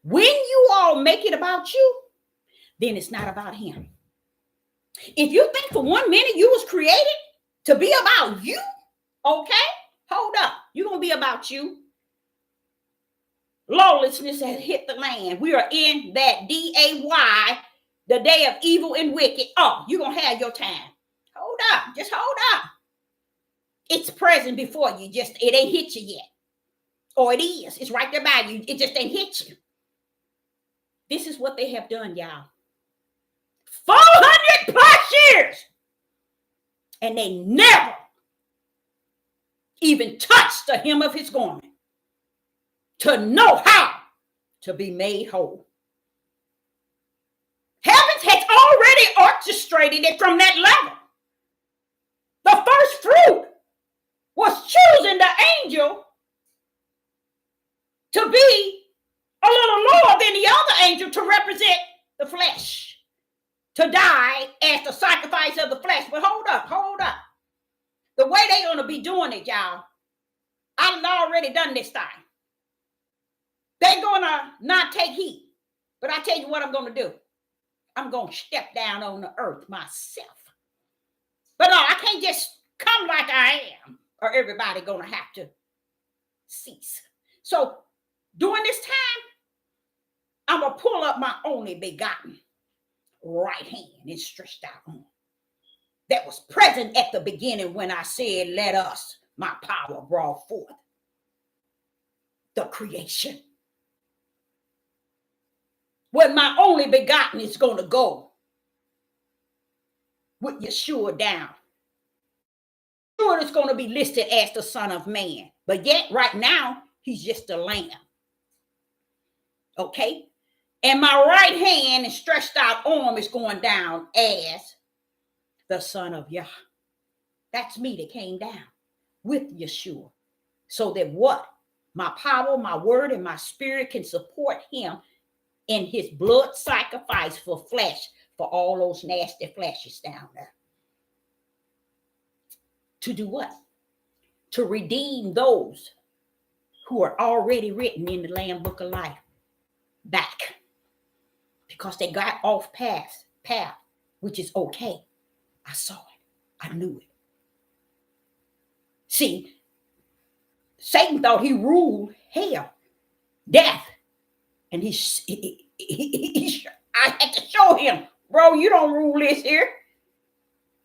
S1: when you all make it about you, then it's not about him. If you think for 1 minute you was created to be about you, okay, hold up. You're going to be about you. Lawlessness has hit the land. We are in that DAY, the day of evil and wicked. Oh, you're going to have your time. Hold up. Just hold up. It's present before you. Just, it ain't hit you yet. Or it is. It's right there by you. It just ain't hit you. This is what they have done, y'all. 400 plus years. And they never even touched the hem of his garment to know how to be made whole. Heavens has already orchestrated it from that level. The first fruit was choosing the angel to be a little lower than the other angel to represent the flesh, to die as the sacrifice of the flesh. But hold up. The way they're going to be doing it, y'all, I've already done this time. They're going to not take heed. But I tell you what I'm going to do. I'm going to step down on the earth myself. But no, I can't just come like I am, or everybody going to have to cease. So during this time, I'm going to pull up my only begotten right hand and stretched out on. That was present at the beginning when I said, let us, my power brought forth the creation. When my only begotten is going to go with Yeshua down. Sure, it's going to be listed as the Son of Man. But yet, right now, he's just a lamb. Okay? And my right hand and stretched out arm is going down as the Son of Yah. That's me that came down with Yeshua. So that what? My power, my word, and my spirit can support him in his blood sacrifice for flesh, for all those nasty flashes down there. To do what? To redeem those who are already written in the Lamb Book of Life back. Because they got off path, which is okay. I saw it. I knew it. See, Satan thought he ruled hell, death. And I had to show him, bro, you don't rule this here.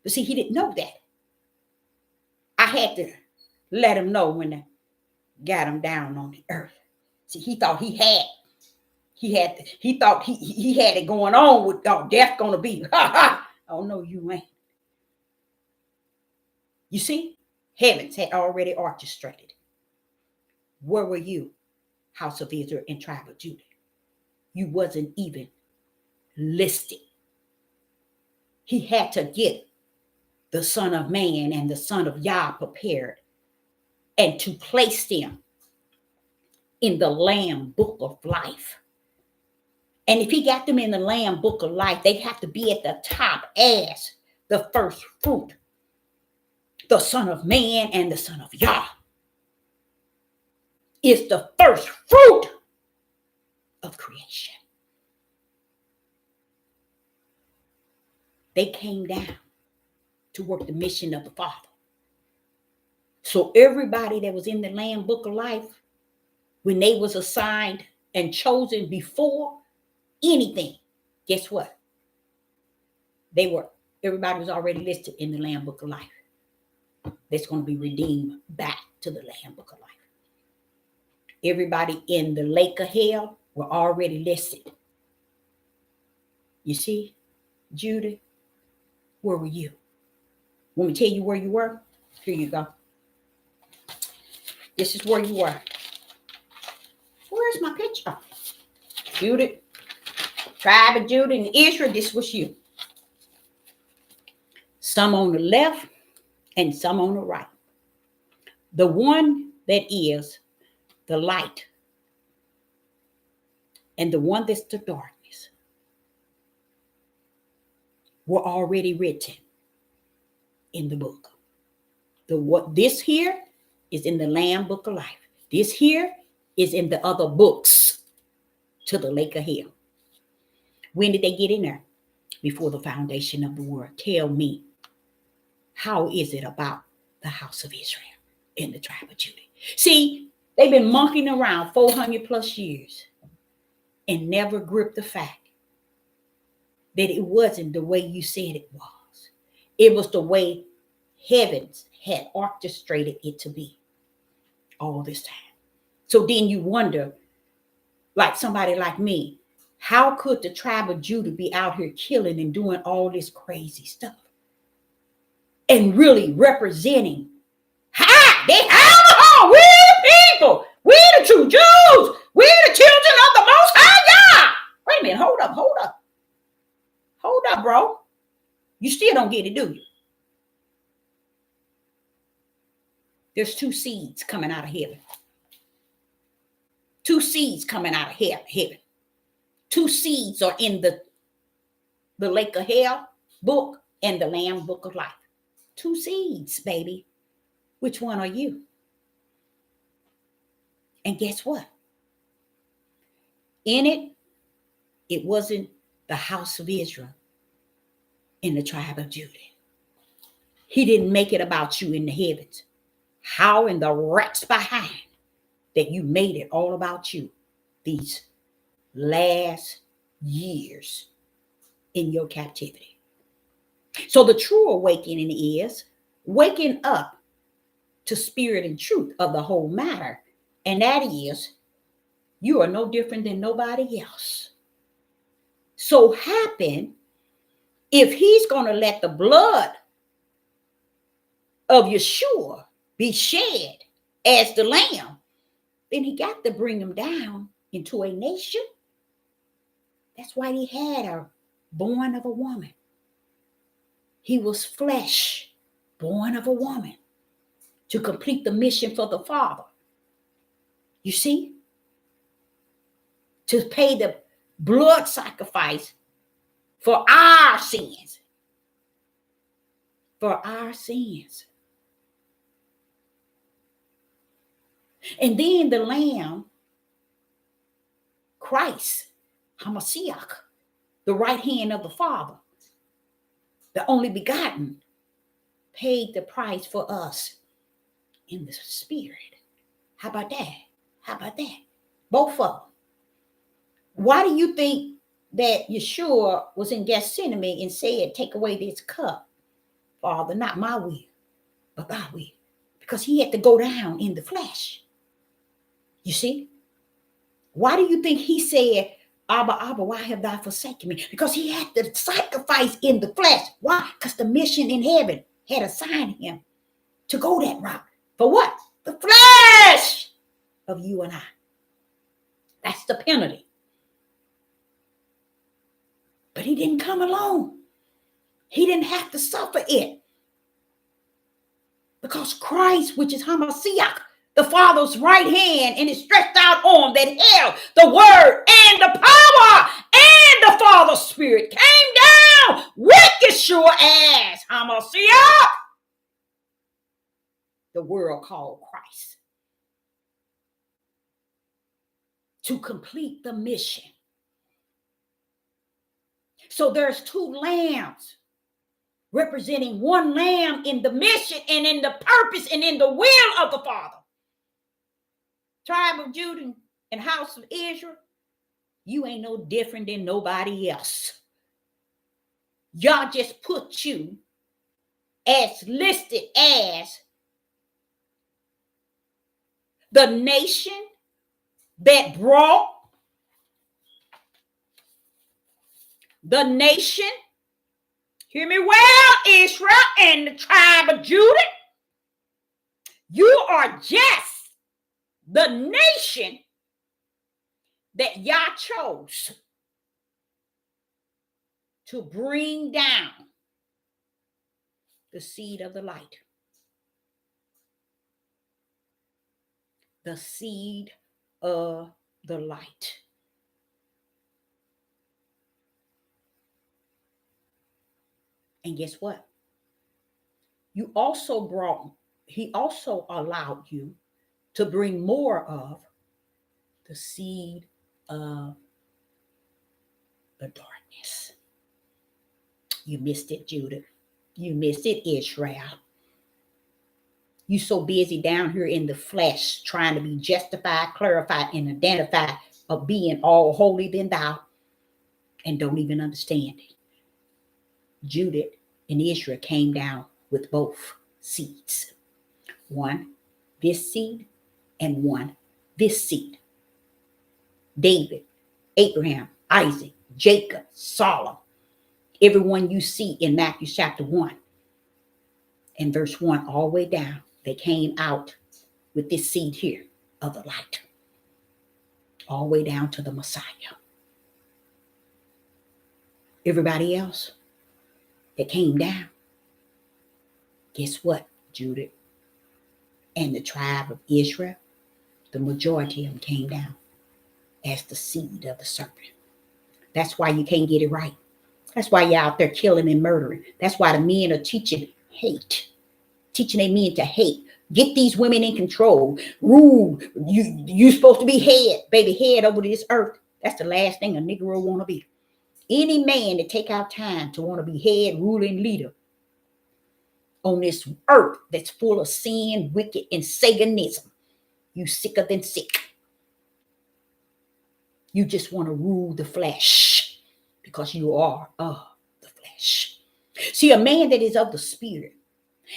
S1: But see, he didn't know that. I had to let him know when I got him down on the earth. See, he thought he thought he had it going on with death gonna be. Oh no, you ain't. You see, heavens had already orchestrated. Where were you, house of Israel and tribe of Judah? You wasn't even listed. He had to get the Son of Man and the Son of Yah prepared and to place them in the Lamb Book of Life. And if he got them in the Lamb Book of Life, they have to be at the top as the first fruit, the Son of Man and the Son of Yah is the first fruit of creation. They came down to work the mission of the Father. So everybody that was in the Lamb Book of Life, when they was assigned and chosen before anything, guess what? Everybody was already listed in the Lamb Book of Life. That's going to be redeemed back to the Lamb Book of Life. Everybody in the lake of hell were already listed. You see, Judah, where were you? Want me to tell you where you were? Here you go. This is where you were. Where's my picture? Judah, tribe of Judah and Israel, this was you. Some on the left and some on the right. The one that is the light and the one that's the darkness were already written in the book. This here is in the Lamb Book of Life. This here is in the other books to the lake of hell. When did they get in there? Before the foundation of the world. Tell me, how is it about the house of Israel and the tribe of Judah? See, they've been monkeying around 400 plus years and never gripped the fact that it wasn't the way you said it was. It was the way heavens had orchestrated it to be all this time. So then you wonder, like somebody like me, how could the tribe of Judah be out here killing and doing all this crazy stuff and really representing, we the people, we the true Jews, we the children of the Most High God. Wait a minute, hold up, bro. You still don't get it, do you? There's two seeds coming out of heaven. Two seeds coming out of heaven. Two seeds are in the lake of hell book and the Lamb Book of Life. Two seeds, baby. Which one are you? And guess what? In it, it wasn't the house of Israel in the tribe of Judah. He didn't make it about you in the heavens. How in the rats behind that you made it all about you these last years in your captivity. So the true awakening is waking up to spirit and truth of the whole matter. And that is, you are no different than nobody else. So happen, if he's going to let the blood of Yeshua be shed as the lamb, then he got to bring him down into a nation. That's why he had her born of a woman. He was flesh, born of a woman, to complete the mission for the Father. You see? To pay the blood sacrifice for our sins. For our sins. And then the Lamb, Christ, Hamashiach, the right hand of the Father, the only begotten, paid the price for us in the spirit. How about that? How about that? Both of them. Why do you think that Yeshua was in Gethsemane and said, take away this cup, Father, not my will, but thy will? Because he had to go down in the flesh. You see? Why do you think he said, Abba, Abba, why have thou forsaken me? Because he had to sacrifice in the flesh. Why? Because the mission in heaven had assigned him to go that route. For what? The flesh of you and I. That's the penalty. But he didn't come alone. He didn't have to suffer it. Because Christ, which is Hamashiach, the Father's right hand and his stretched out arm that held the word and the power and the Father's Spirit came down with Yeshua as Hamashiach, the world called Christ, to complete the mission. So there's two lambs representing one lamb in the mission and in the purpose and in the will of the Father. Tribe of Judah and house of Israel, you ain't no different than nobody else. Y'all just put you as listed as the nation that brought the nation, hear me well, Israel and the tribe of Judah, you are just the nation that Yah chose to bring down the seed of the light. The seed of the light. And guess what? He also allowed you to bring more of the seed of the darkness. You missed it, Judah. You missed it, Israel. You so busy down here in the flesh trying to be justified, clarified, and identified of being all holy than thou, and don't even understand it. Judah and Israel came down with both seeds. One, this seed, and one, this seed. David, Abraham, Isaac, Jacob, Solomon, everyone you see in Matthew chapter 1 and verse 1 all the way down, they came out with this seed here of the light, all the way down to the Messiah. Everybody else that came down, guess what, Judah and the tribe of Israel, the majority of them came down as the seed of the serpent. That's why you can't get it right. That's why you're out there killing and murdering. That's why the men are teaching hate, teaching their men to hate. Get these women in control. Rule. You're supposed to be head, baby, head over this earth. That's the last thing a Negro want to be. Any man that take out time to want to be head, ruler, and leader on this earth that's full of sin, wicked, and Satanism, you sicker than sick. You just want to rule the flesh because you are of the flesh. See, a man that is of the spirit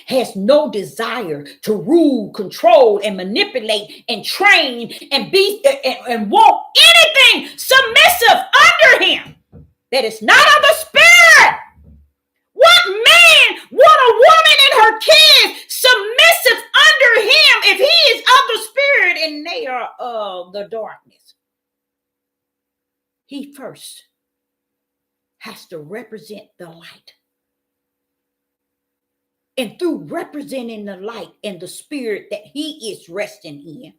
S1: has no desire to rule, control, and manipulate, and train, and be and want anything submissive under him that is not of the spirit. What man want a woman and her kids submissive under him if he is of the spirit and they are of the darkness? He first has to represent the light. And through representing the light and the spirit that he is resting in,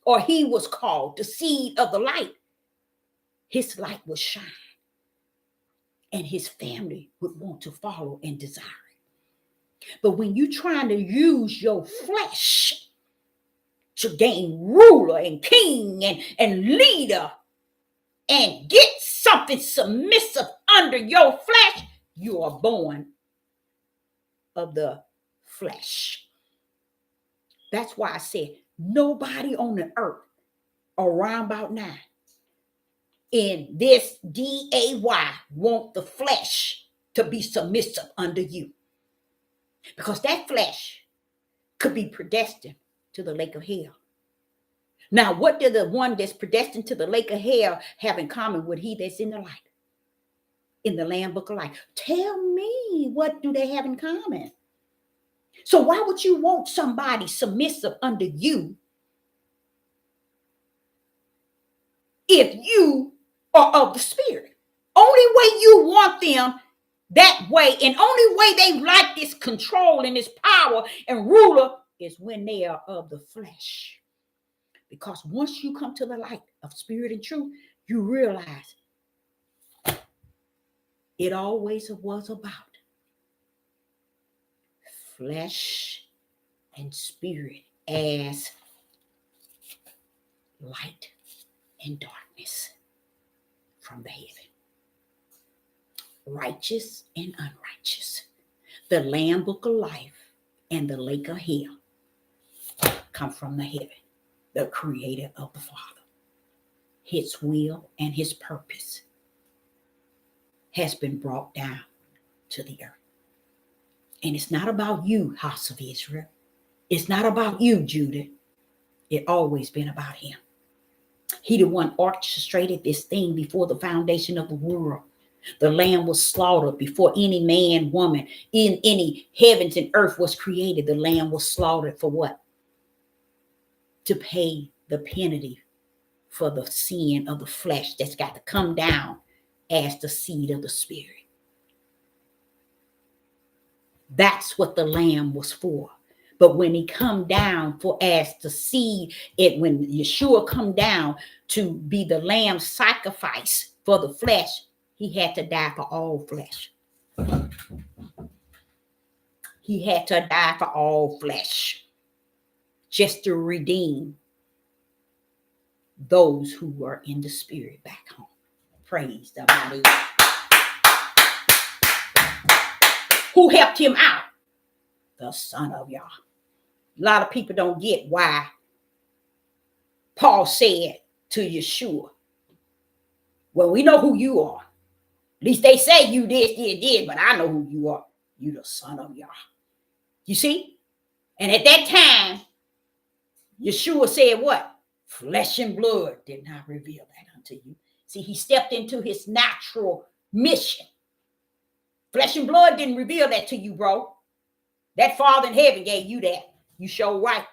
S1: or he was called the seed of the light, his light will shine. And his family would want to follow and desire it. But when you're trying to use your flesh to gain ruler and king and leader and get something submissive under your flesh, you are born of the flesh. That's why I said nobody on the earth around about now in this DAY want the flesh to be submissive under you, because that flesh could be predestined to the lake of hell. Now, what does the one that's predestined to the lake of hell have in common with he that's in the light, in the Lamb Book of Life? Tell me, what do they have in common? So why would you want somebody submissive under you if you are of the spirit? Only way you want them that way, and only way they like this control and this power and ruler, is when they are of the flesh. Because once you come to the light of spirit and truth, you realize it always was about flesh and spirit as light and darkness from the heaven. Righteous and unrighteous. The Lamb Book of Life and the lake of hell come from the heaven, the creator of the Father. His will and his purpose has been brought down to the earth. And it's not about you, house of Israel. It's not about you, Judah. It's always been about him. He the one orchestrated this thing before the foundation of the world. The lamb was slaughtered before any man, woman, in any heavens and earth was created. The lamb was slaughtered for what? To pay the penalty for the sin of the flesh that's got to come down as the seed of the spirit. That's what the lamb was for. But when he come down for as the seed, when Yeshua come down to be the lamb sacrifice for the flesh, he had to die for all flesh. He had to die for all flesh just to redeem those who were in the spirit back home. Praise the mighty God. Who helped him out? The Son of Yah. A lot of people don't get why Paul said to Yeshua, well, we know who you are. At least they say you did, but I know who you are. You the Son of Yah. You see? And at that time, Yeshua said what? Flesh and blood did not reveal that unto you. See, he stepped into his natural mission. Flesh and blood didn't reveal that to you, bro. That Father in heaven gave you that. You show right.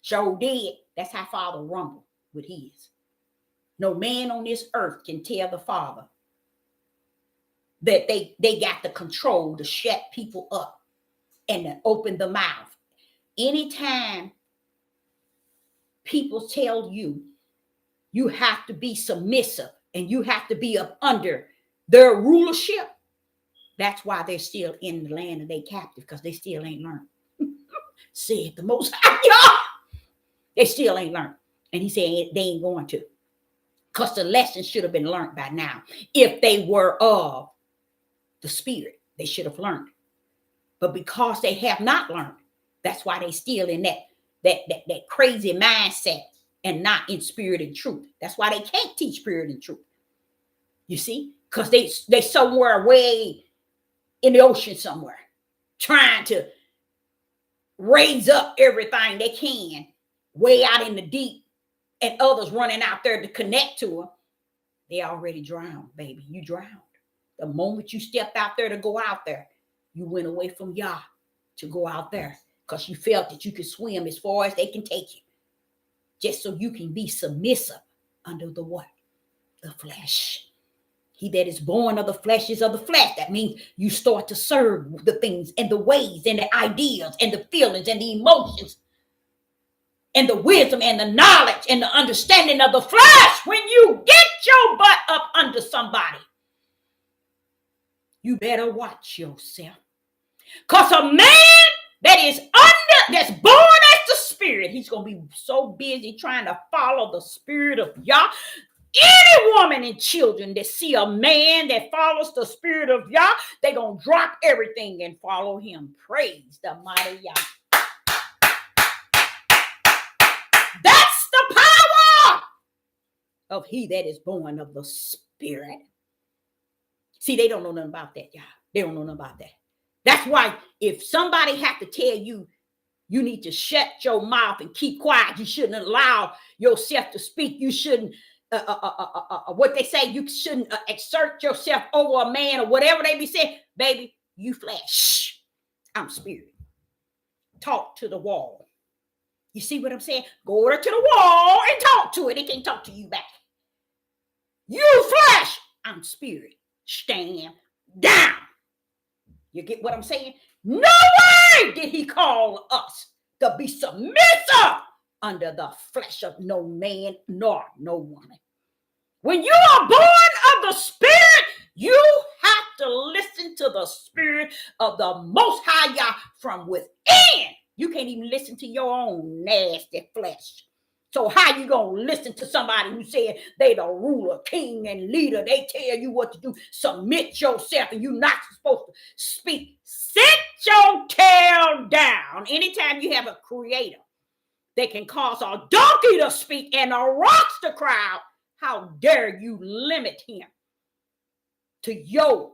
S1: Show did. That's how Father rumbled with his. No man on this earth can tell the Father that they got the control to shut people up and to open the mouth. Anytime people tell you, you have to be submissive and you have to be up under their rulership, that's why they're still in the land and they captive, because they still ain't learned. Said the Most High, y'all. They still ain't learned. And he said they ain't going to. Because the lesson should have been learned by now. If they were of the spirit, they should have learned. But because they have not learned, that's why they still in that crazy mindset and not in spirit and truth. That's why they can't teach spirit and truth. You see? Because they somewhere way in the ocean somewhere, trying to raise up everything they can way out in the deep, and others running out there to connect to them. They already drowned, baby. You drowned. The moment you stepped out there to go out there, you went away from Yah to go out there because you felt that you could swim as far as they can take you, just so you can be submissive under the what? The flesh. He that is born of the flesh is of the flesh. That means you start to serve the things and the ways and the ideas and the feelings and the emotions and the wisdom and the knowledge and the understanding of the flesh. When you get your butt up under somebody, you better watch yourself. Because a man that's born as the spirit, he's going to be so busy trying to follow the spirit of Yah. Any woman and children that see a man that follows the spirit of Yah, they're going to drop everything and follow him. Praise the mighty Yah. That's the power of he that is born of the spirit. See, they don't know nothing about that, y'all. They don't know nothing about that. That's why if somebody have to tell you, you need to shut your mouth and keep quiet. You shouldn't allow yourself to speak. You shouldn't what they say, you shouldn't exert yourself over a man or whatever they be saying. Baby, you flesh. I'm spirit. Talk to the wall. You see what I'm saying? Go over to the wall and talk to it. It can't talk to you back. You flesh. I'm spirit. Stand down. You get what I'm saying? No way did he call us to be submissive under the flesh of no man nor no woman. When you are born of the spirit, you have to listen to the spirit of the Most High Yah from within. You can't even listen to your own nasty flesh. So how you going to listen to somebody who said they the ruler, king, and leader? They tell you what to do. Submit yourself and you're not supposed to speak. Sit your tail down. Anytime you have a creator, they can cause a donkey to speak and the rocks to cry out. How dare you limit him to your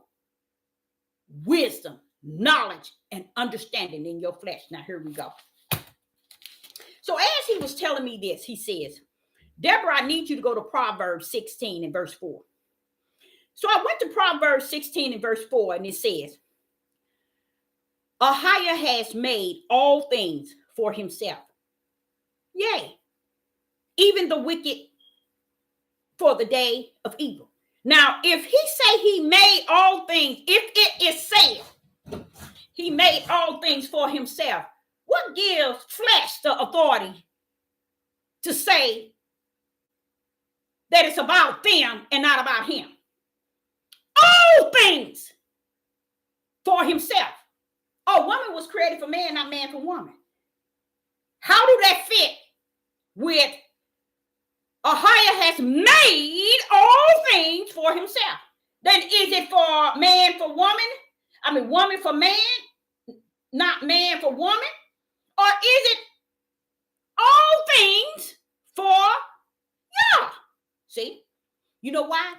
S1: wisdom, knowledge, and understanding in your flesh. Now, here we go. So as he was telling me this, he says, Deborah, I need you to go to Proverbs 16 and verse 4. So I went to Proverbs 16 and verse 4, and it says, Ahiah has made all things for himself. Yea, even the wicked for the day of evil. Now, if he say he made all things, if it is said he made all things for himself, what gives flesh the authority to say that it's about them and not about him? All things for himself. Oh, woman was created for man, not man for woman. How do that fit with Ahiah has made all things for himself? Then is it for man for woman? I mean, woman for man, not man for woman? Or is it all things for Yah? See, you know why?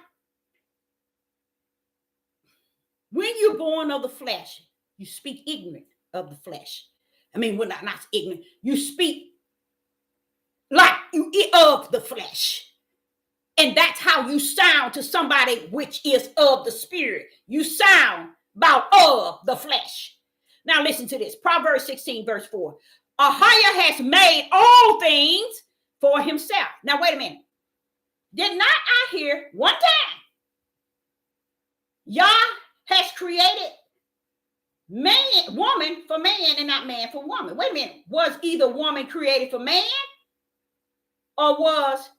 S1: When you're born of the flesh, you speak ignorant of the flesh. I mean, well, not ignorant. You speak like you of the flesh. And that's how you sound to somebody which is of the spirit. You sound about of the flesh. Now listen to this. Proverbs 16 verse 4. Ahiah has made all things for himself. Now wait a minute. Did not I hear one time Yah has created man, woman for man and not man for woman? Wait a minute. Was either woman created for man or was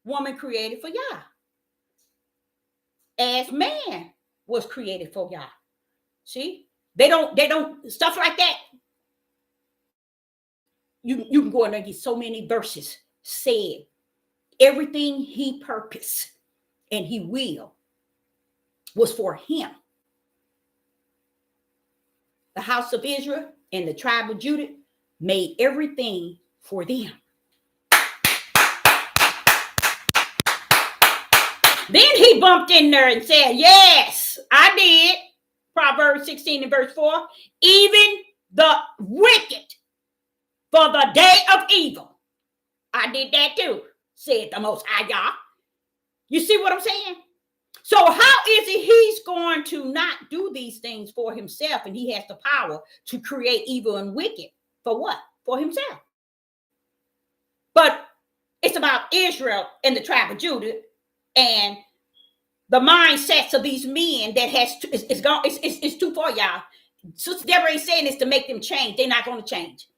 S1: woman created for Yah? As man was created for Yah. See? They don't stuff like that. You can go in there and get so many verses said. Everything he purposed and he will was for him. The house of Israel and the tribe of Judah made everything for them. Then he bumped in there and said, yes, I did. Proverbs 16 and verse 4. Even the wicked for the day of evil. I did that too, said the Most High Yah. You see what I'm saying? So how is it he's going to not do these things for himself and he has the power to create evil and wicked? For what? For himself. But it's about Israel and the tribe of Judah and the mindsets of these men that has it's too far, y'all. Sister Deborah ain't saying this to make them change. They're not going to change.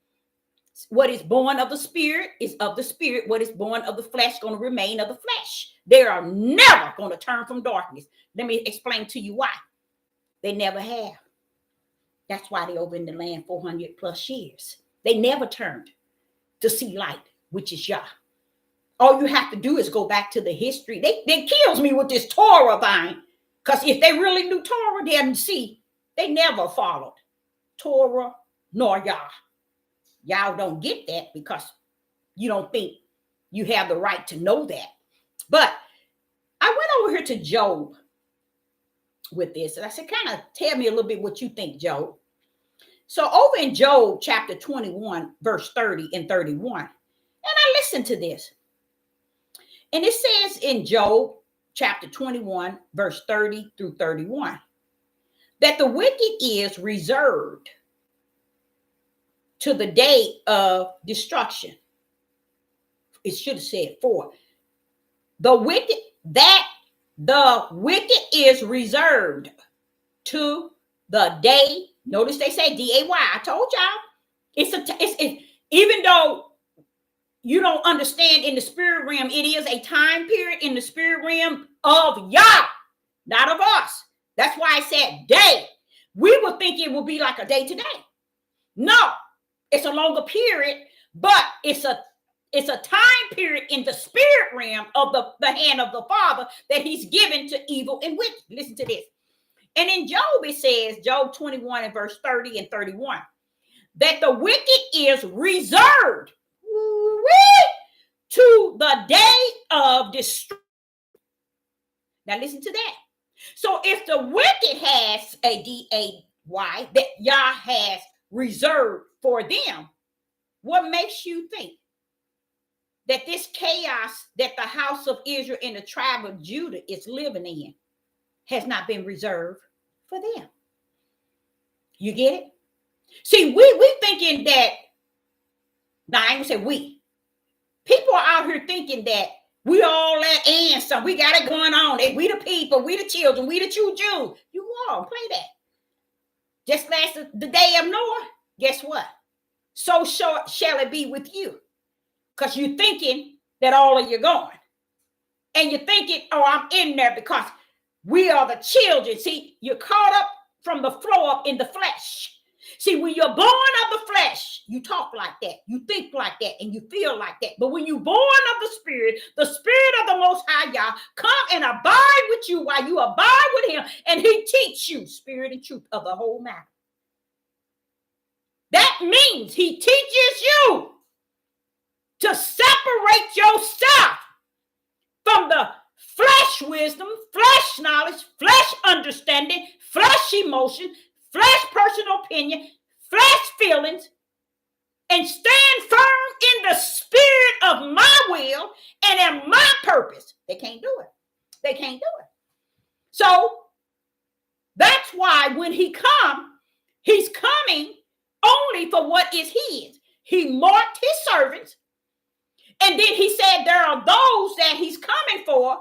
S1: What is born of the spirit is of the spirit. What is born of the flesh is going to remain of the flesh. They are never going to turn from darkness. Let me explain to you why. They never have. That's why they over in the land 400 plus years. They never turned to see light, which is Yah. All you have to do is go back to the history. They kills me with this Torah thing. Because if they really knew Torah, they'd see they never followed Torah nor Yah. Y'all don't get that because you don't think you have the right to know that. But I went over here to Job with this. And I said, kind of tell me a little bit what you think, Job. So over in Job chapter 21, verse 30 and 31. And I listened to this. And it says in Job chapter 21, verse 30 through 31, that the wicked is reserved to the day of destruction. It should have said for. The wicked is reserved to the day. Notice they say D-A-Y. I told y'all. Even though you don't understand in the spirit realm, it is a time period in the spirit realm of Yah, not of us. That's why I said day. We would think it would be like a day today. No, it's a longer period, but it's a time period in the spirit realm of the hand of the Father that he's given to evil and wicked. Listen to this. And in Job, it says, Job 21 and verse 30 and 31, that the wicked is reserved to the day of destruction. Now listen to that. So if the wicked has a D-A-Y that Yah has reserved for them, what makes you think that this chaos that the house of Israel and the tribe of Judah is living in has not been reserved for them. You get it? See, we thinking that, now I ain't gonna say we. People are out here thinking that we all that and some, we got it going on. We the people, we the children, we the true Jews. You all play that. Just last the day of Noah, guess what? So short shall it be with you. Because you're thinking that all of you going. And you're thinking, oh, I'm in there because we are the children. See, you're caught up from the flow up in the flesh. See, when you're born of the flesh, you talk like that, you think like that, and you feel like that. But when you're born of the Spirit of the Most High Yah, come and abide with you while you abide with him, and he teach you spirit and truth of the whole matter. That means he teaches you to separate yourself from the flesh wisdom, flesh knowledge, flesh understanding, flesh emotion, flesh personal opinion, flesh feelings, and stand firm in the spirit of my will and in my purpose. They can't do it. They can't do it. So that's why when he comes, he's coming only for what is his. He marked his servants. And then he said there are those that he's coming for.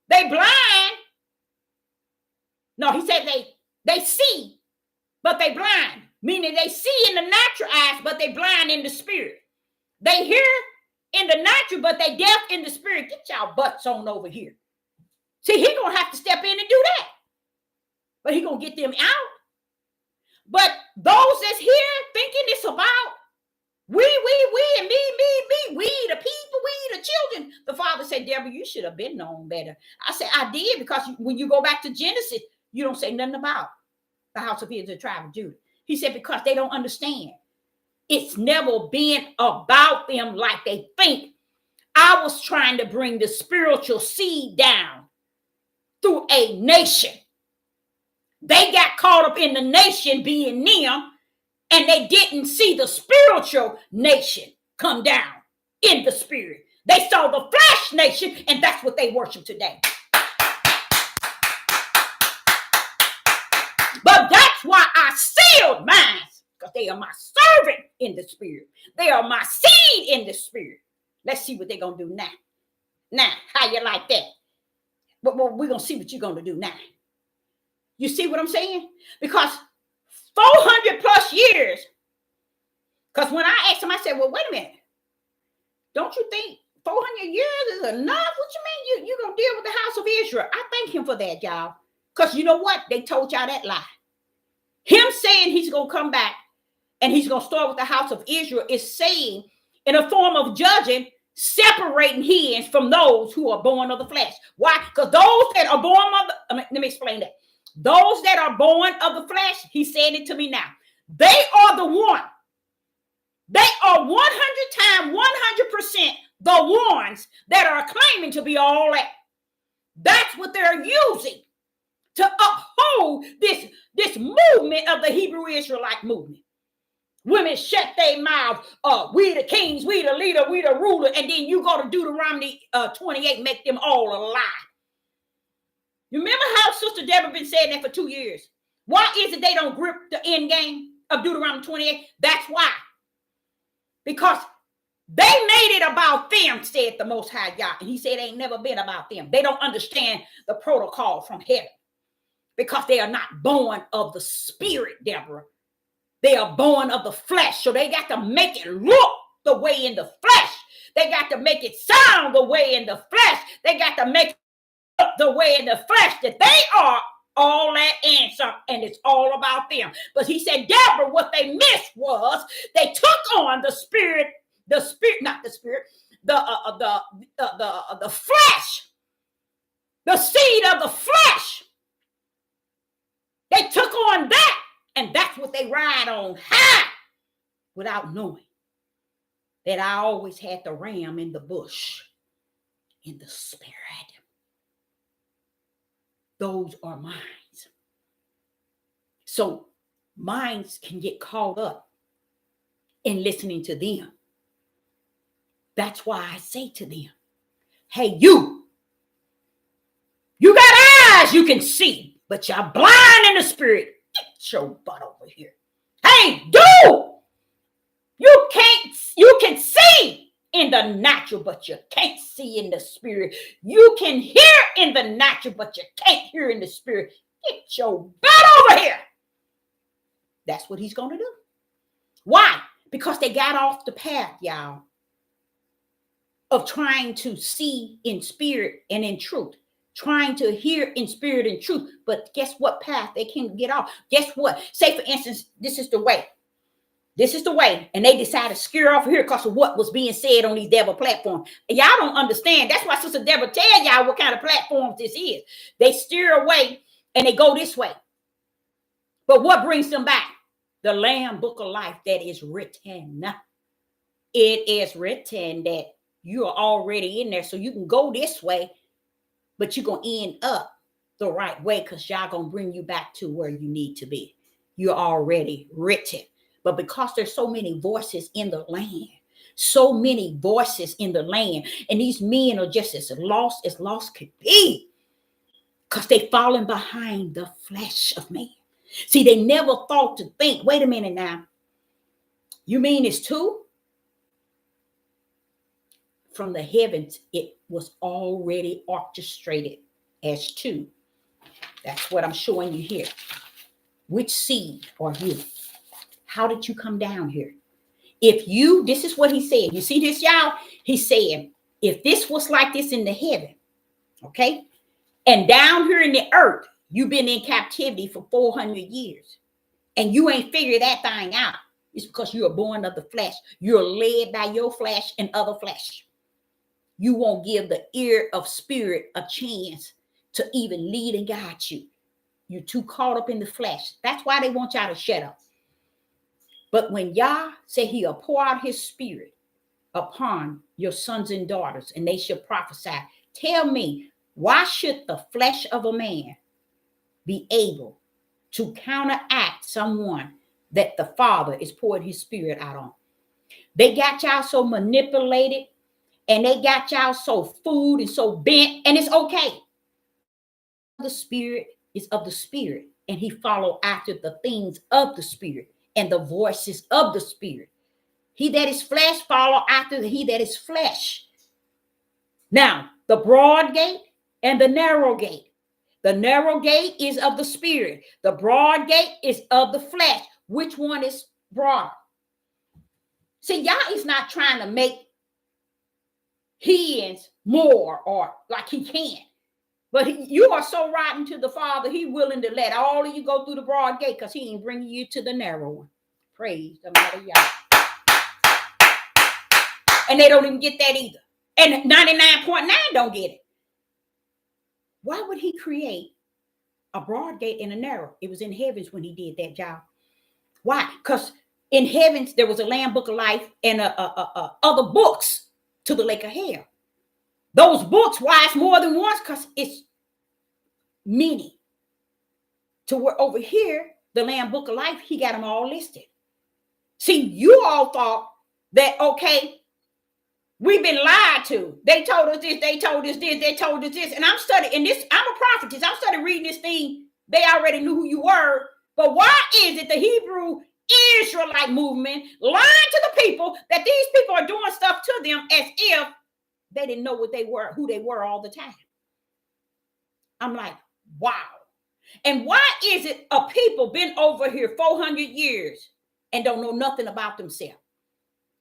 S1: They blind. No, he said they see, but they blind. Meaning they see in the natural eyes, but they blind in the spirit. They hear in the natural, but they deaf in the spirit. Get y'all butts on over here. See, he going to have to step in and do that. But he going to get them out. But those that's here thinking it's about we, and me, we the people, we the children. The father said, Deborah, you should have been known better. I said, I did, because when you go back to Genesis, you don't say nothing about the house of Israel, the tribe of Judah. He said, because they don't understand. It's never been about them like they think. I was trying to bring the spiritual seed down through a nation. They got caught up in the nation being them, and they didn't see the spiritual nation come down in the spirit. They saw the flesh nation, and that's what they worship today. But that's why I sealed mine, because they are my servant in the spirit. They are my seed in the spirit. Let's see what they're going to do now. Now, how you like that? But we're going to see what you're going to do now. You see what I'm saying? Because 400 plus years. Because when I asked him, I said, well, wait a minute. Don't you think 400 years is enough? What you mean you're going to deal with the house of Israel? I thank him for that, y'all. Because you know what? They told y'all that lie. Him saying he's going to come back and he's going to start with the house of Israel is saying, in a form of judging, separating his from those who are born of the flesh. Why? Because those that are born of the, let me explain that. Those that are born of the flesh, he's saying it to me now. They are the one. They are 100 times, 100% the ones that are claiming to be all that. That's what they're using to uphold this movement of the Hebrew Israelite movement. Women shut their mouth. We the kings, we the leader, we the ruler. And then you go to Deuteronomy 28, make them all a lie. You remember how Sister Deborah been saying that for 2 years? Why is it they don't grip the end game of Deuteronomy 28? That's why. Because they made it about them, said the Most High Yah. And he said it ain't never been about them. They don't understand the protocol from heaven. Because they are not born of the spirit, Deborah. They are born of the flesh. So they got to make it look the way in the flesh. They got to make it sound the way in the flesh. They got to make it look the way in the flesh that they are all that answer, and it's all about them. But he said, Deborah, what they missed was they took on the spirit, not the spirit, the flesh, the seed of the flesh. They took on that, and that's what they ride on high without knowing that I always had the ram in the bush, in the spirit. Those are minds. So minds can get caught up in listening to them. That's why I say to them, hey, you got eyes you can see, but you're blind in the spirit. Get your butt over here. Hey, dude, you can see in the natural, but you can't see in the spirit. You can hear in the natural, but you can't hear in the spirit. Get your butt over here. That's what he's going to do. Why? Because they got off the path, y'all, of trying to see in spirit and in truth, trying to hear in spirit and truth. But guess what path they can get off? Guess what? Say, for instance, this is the way. This is the way. And they decide to scare off here because of what was being said on these devil platforms. And y'all don't understand. That's why Sister Deborah tell y'all what kind of platforms this is. They steer away and they go this way. But what brings them back? The Lamb Book of Life that is written. It is written that you are already in there. So you can go this way, but you're going to end up the right way because y'all going to bring you back to where you need to be. You're already written. But because there's so many voices in the land, so many voices in the land, and these men are just as lost could be because they fallen behind the flesh of man. See, they never thought to think, wait a minute now, you mean it's two? From the heavens, it was already orchestrated as two. That's what I'm showing you here. Which seed are you? How did you come down here? This is what he said. You see this, y'all? He said, if this was like this in the heaven, okay, and down here in the earth, you've been in captivity for 400 years, and you ain't figured that thing out. It's because you are born of the flesh. You're led by your flesh and other flesh. You won't give the ear of spirit a chance to even lead and guide you. You're too caught up in the flesh. That's why they want y'all to shut up. But when Yah said he'll pour out his spirit upon your sons and daughters, and they shall prophesy, tell me, why should the flesh of a man be able to counteract someone that the Father is pouring his spirit out on? They got y'all so manipulated, and they got y'all so fooled and so bent, and it's okay. The spirit is of the spirit, and he follow after the things of the spirit and the voices of the spirit. He that is flesh follow after he that is flesh. Now, the broad gate and the narrow gate. The narrow gate is of the spirit. The broad gate is of the flesh. Which one is broader? See, Yah is not trying to make heathens more or like he can. But you are so rotten to the Father, he willing to let all of you go through the broad gate because he ain't bringing you to the narrow one. Praise the mighty Yah. And they don't even get that either. And 99.9 don't get it. Why would he create a broad gate and a narrow? It was in heavens when he did that job. Why? Because in heavens, there was a Lamb Book of Life and other books to the lake of hell. Those books, why it's more than once? Because it's many. To where over here, the Lamb Book of Life, he got them all listed. See, you all thought that, okay, we've been lied to. They told us this, they told us this, they told us this. And I'm studying this. I'm a prophetess. I'm studying reading this thing. They already knew who you were. But why is it the Hebrew Israelite movement lying to the people that these people are doing stuff to them as if they didn't know what they were, who they were all the time? I'm like, wow. And why is it a people been over here 400 years and don't know nothing about themselves?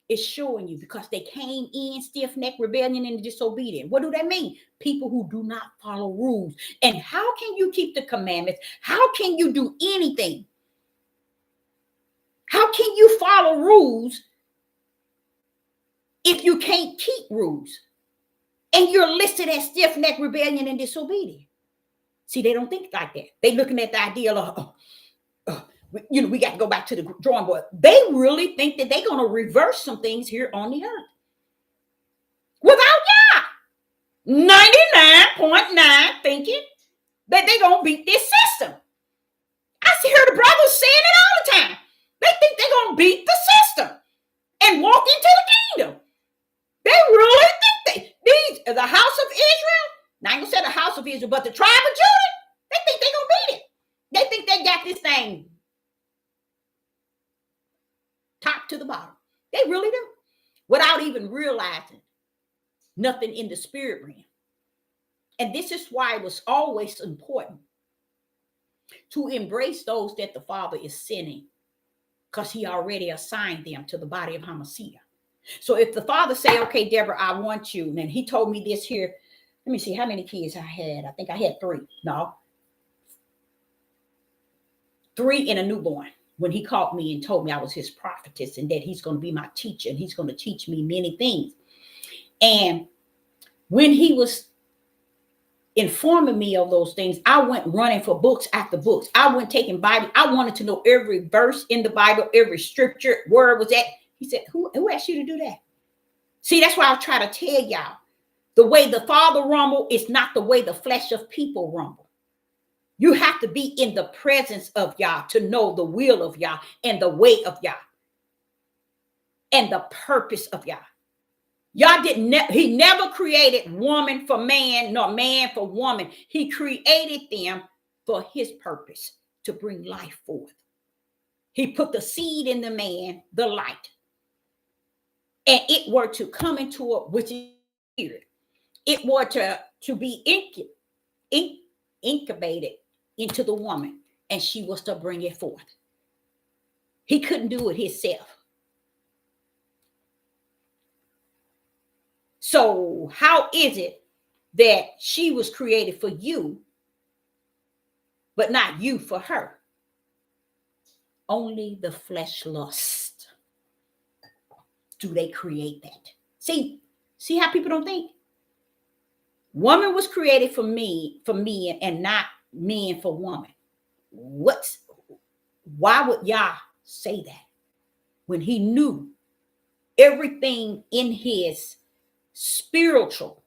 S1: It's showing you because they came in stiff-necked, rebellion, and disobedient. What do that mean? People who do not follow rules. And how can you keep the commandments? How can you do anything? How can you follow rules if you can't keep rules? And you're listed as stiff-necked, rebellion, and disobedient. See, they don't think like that. They're looking at the idea of, we got to go back to the drawing board. They really think that they're going to reverse some things here on the earth. Without Yah. 99.9 thinking that they're going to beat this system. I hear the brothers saying it all the time. They think they're going to beat the system and walk into the kingdom. They the house of Israel, now I ain't gonna say the house of Israel, but the tribe of Judah, they think they're gonna beat it. They think they got this thing top to the bottom. They really do, without even realizing nothing in the spirit realm. And this is why it was always important to embrace those that the Father is sending, because he already assigned them to the body of Hamashiach. So if the Father say, okay, Deborah, I want you, and he told me this here, let me see how many kids I had. I think I had 3. No, 3 and a newborn. When he called me and told me I was his prophetess and that he's going to be my teacher and he's going to teach me many things. And when he was informing me of those things, I went running for books after books. I went taking Bible. I wanted to know every verse in the Bible, every scripture, where it was at. He said, who asked you to do that? See, that's why I try to tell y'all, the way the Father rumble is not the way the flesh of people rumble. You have to be in the presence of Yah to know the will of Yah and the way of Yah and the purpose of Yah. Yah he never created woman for man, nor man for woman. He created them for his purpose, to bring life forth. He put the seed in the man, the light, and it were to come into a, which is spirit. It were to be incubated into the woman, and she was to bring it forth. He couldn't do it himself. So how is it that she was created for you, but not you for her? Only the flesh lust do they create that. See how people don't think? Woman was created for men, and not men for woman. Why would Yah say that when he knew everything in his spiritual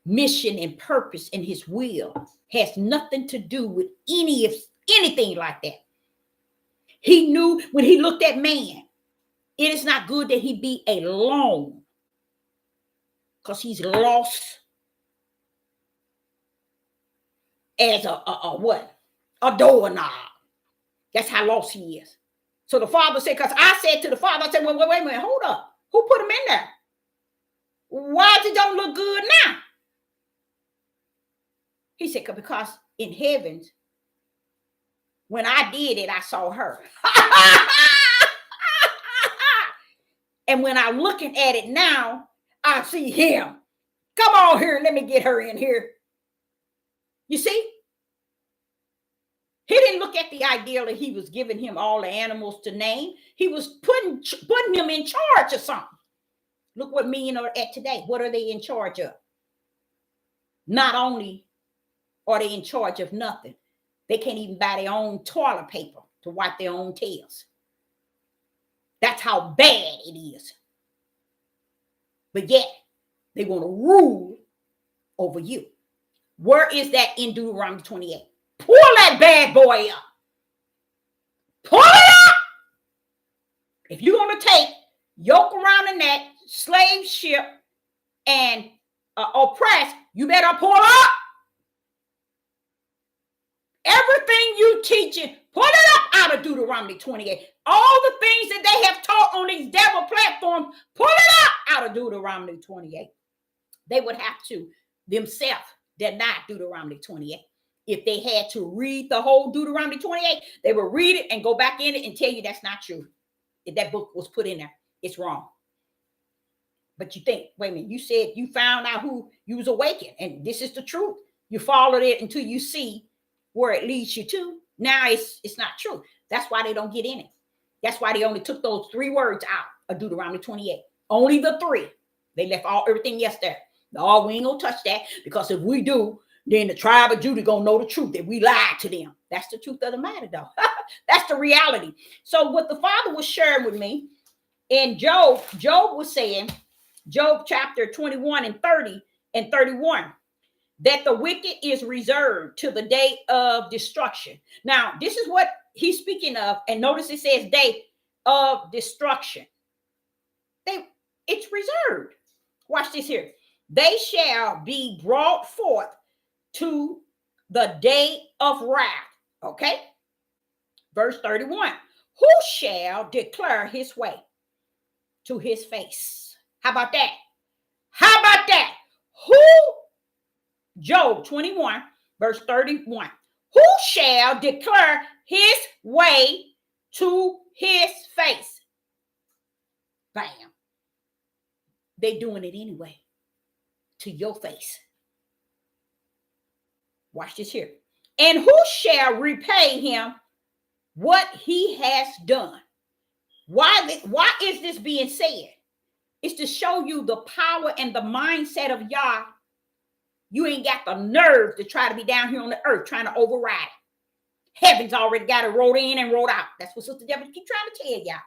S1: mission and purpose and his will has nothing to do with anything like that? He knew when he looked at man, it is not good that he be alone, because he's lost as a doorknob. That's how lost he is. So the Father said, because I said to the Father, I said, wait a minute, hold up. Who put him in there? Why does it don't look good now? He said, because in heavens, when I did it, I saw her. And when I'm looking at it now, I see him. Come on here, let me get her in here. You see? He didn't look at the idea that he was giving him all the animals to name. He was putting him in charge of something. Look what men are at today. What are they in charge of? Not only are they in charge of nothing, they can't even buy their own toilet paper to wipe their own tails. That's how bad it is. But yet, they want to rule over you. Where is that in Deuteronomy 28? Pull that bad boy up. Pull it up. If you're going to take yoke around the neck, slave ship, and oppress, you better pull up. Everything you teaching, pull it up out of Deuteronomy 28. All the things that they have taught on these devil platforms, pull it up out of Deuteronomy 28. They would have to themselves deny Deuteronomy 28. If they had to read the whole Deuteronomy 28, they would read it and go back in it and tell you that's not true. If that book was put in there, it's wrong. But you think, wait a minute, you said you found out who you was awakened, and this is the truth. You followed it until you see where it leads you to. Now it's not true. That's why they don't get in it. That's why they only took those 3 words out of Deuteronomy 28. Only the 3. They left everything else there. No, we ain't gonna touch that, because if we do, then the tribe of Judah gonna know the truth, that we lied to them. That's the truth of the matter, though. That's the reality. So what the Father was sharing with me in Job was saying, Job chapter 21 and 30 and 31, that the wicked is reserved to the day of destruction. Now, this is what he's speaking of. And notice it says day of destruction. It's reserved. Watch this here. they shall be brought forth to the day of wrath. Okay. Verse 31. Who shall declare his way to his face? How about that? How about that? Who? Job 21, verse 31. Who shall declare his way to his face? Bam. They're doing it anyway. To your face. Watch this here. And who shall repay him what he has done? Why is this being said? It's to show you the power and the mindset of Yah. You ain't got the nerve to try to be down here on the earth trying to override it. Heaven's already got it rolled in and rolled out. That's what Sister Deborah keep trying to tell y'all.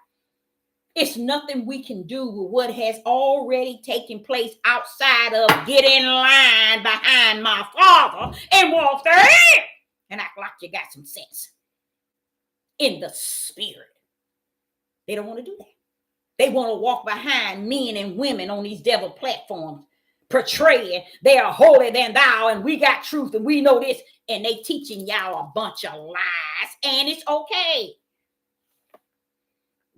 S1: It's nothing we can do with what has already taken place outside of get in line behind my Father and walk there and act like you got some sense in the spirit. They don't want to do that. They want to walk behind men and women on these devil platforms, portraying they are holier than thou and we got truth and we know this, and they teaching y'all a bunch of lies, and it's okay.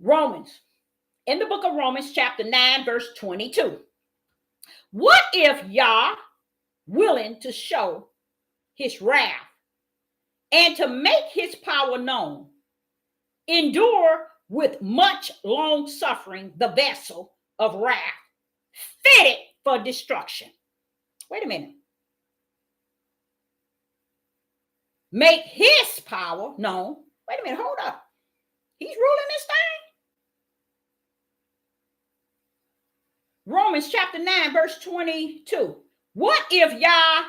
S1: Romans, in the book of Romans, chapter 9, verse 22. What if Yah willing to show his wrath and to make his power known, endure with much long suffering the vessel of wrath, fitted for destruction? Wait a minute. Make his power known. Wait a minute, hold up. He's ruling this thing. Romans chapter 9, verse 22. What if Yah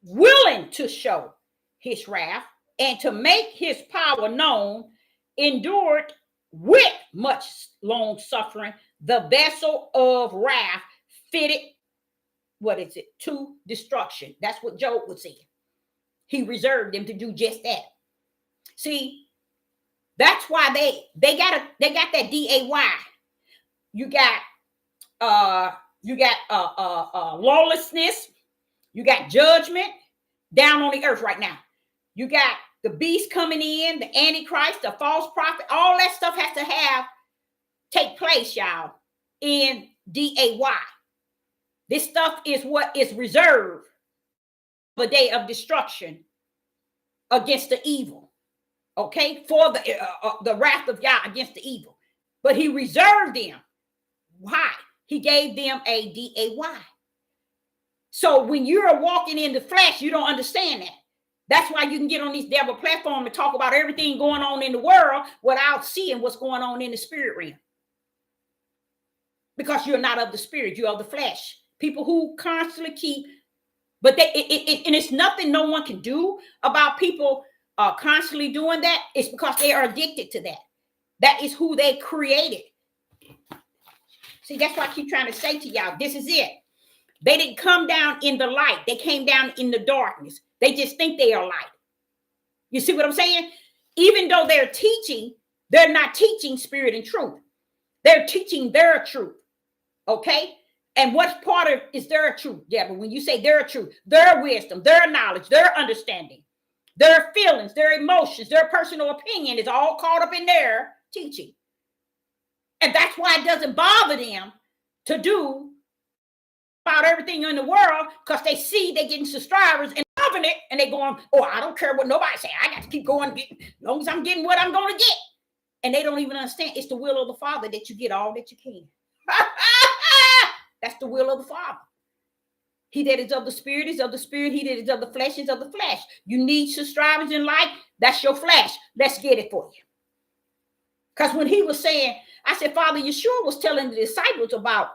S1: willing to show his wrath and to make his power known, endured with much long suffering the vessel of wrath, fitted, to destruction? That's what Job would say. He reserved them to do just that. See, that's why they got that DAY. You got lawlessness, you got judgment down on the earth right now. You got the beast coming in, the Antichrist, the false prophet. All that stuff has to take place, y'all, in DAY. This stuff is what is reserved for the day of destruction against the evil. Okay, for the wrath of Yah against the evil. But he reserved them. Why? He gave them a DAY. So when you're walking in the flesh, you don't understand that. That's why you can get on these devil platforms and talk about everything going on in the world without seeing what's going on in the spirit realm. Because you're not of the spirit, you're of the flesh. People who constantly keep, but and it's nothing no one can do about people constantly doing that. It's because they are addicted to that. That is who they created. See, that's why I keep trying to say to y'all, this is it. They didn't come down in the light. They came down in the darkness. They just think they are light. You see what I'm saying? Even though they're teaching, they're not teaching spirit and truth. They're teaching their truth. Okay? And what part of is their truth, Deborah? When you say their truth, their wisdom, their knowledge, their understanding, their feelings, their emotions, their personal opinion is all caught up in their teaching. And that's why it doesn't bother them to do about everything in the world, because they see they're getting subscribers and loving it, and they're going, oh, I don't care what nobody say. I got to keep going as long as I'm getting what I'm going to get. And they don't even understand it's the will of the Father that you get all that you can. That's the will of the Father. He that is of the Spirit is of the Spirit. He that is of the flesh is of the flesh. You need subscribers in life. That's your flesh. Let's get it for you. Because when he was saying, I said, Father Yeshua was telling the disciples about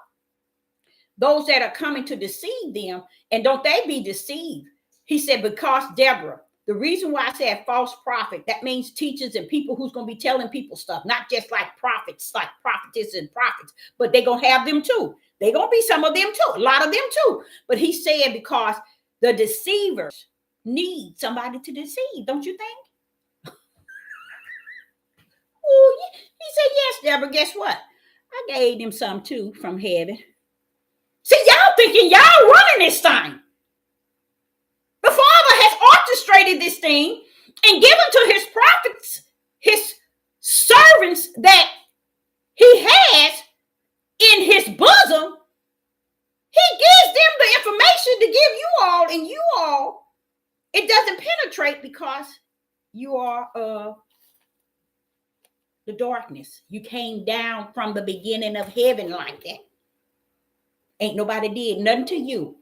S1: those that are coming to deceive them, and don't they be deceived. He said, because Deborah, the reason why I said false prophet, that means teachers and people who's going to be telling people stuff, not just like prophets, like prophetess and prophets, but they're going to have them too. They're going to be some of them too, a lot of them too. But he said, because the deceivers need somebody to deceive, don't you think? Oh, he said, yes, Deborah, guess what? I gave them some too from heaven. See, y'all thinking y'all running this thing. The Father has orchestrated this thing and given to his prophets, his servants that he has in his bosom. He gives them the information to give you all, and you all, it doesn't penetrate because you are the darkness. You came down from the beginning of heaven like that. Ain't nobody did nothing to you.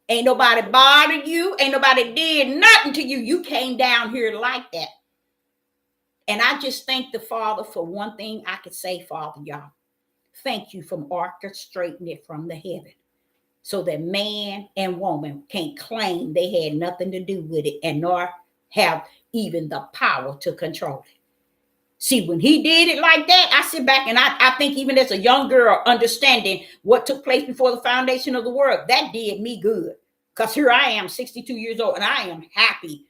S1: Ain't nobody bothered you. Ain't nobody did nothing to you. You came down here like that. And I just thank the Father for one thing I could say, Father, y'all. Thank you for orchestrating it from the heaven so that man and woman can't claim they had nothing to do with it and nor have even the power to control it. See, when he did it like that, I sit back and I think even as a young girl, understanding what took place before the foundation of the world, that did me good. Because here I am, 62 years old, and I am happy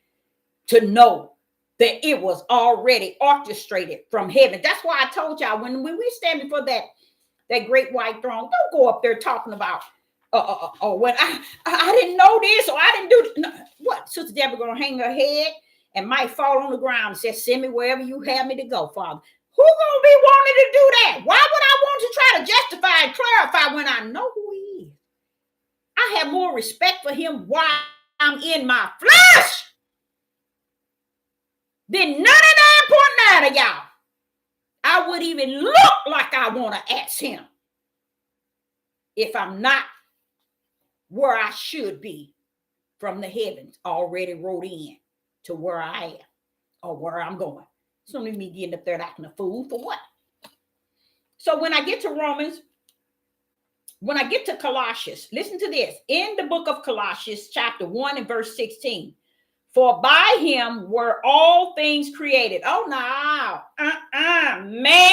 S1: to know that it was already orchestrated from heaven. That's why I told y'all, when we stand before that great white throne, don't go up there talking about, when I didn't know this, or I didn't do this. No, what? Sister Deborah going to hang her head and might fall on the ground and say, send me wherever you have me to go, Father. Who gonna be wanting to do that? Why would I want to try to justify and clarify when I know who he is? I have more respect for him while I'm in my flesh than 99.9 of y'all. I would even look like I want to ask him if I'm not where I should be from the heavens already wrote in to where I am or where I'm going. It's not me getting up there acting a fool for what? So when I get to Romans, when I get to Colossians, listen to this. In the book of Colossians, chapter 1 and verse 16, for by him were all things created. Oh, no. Man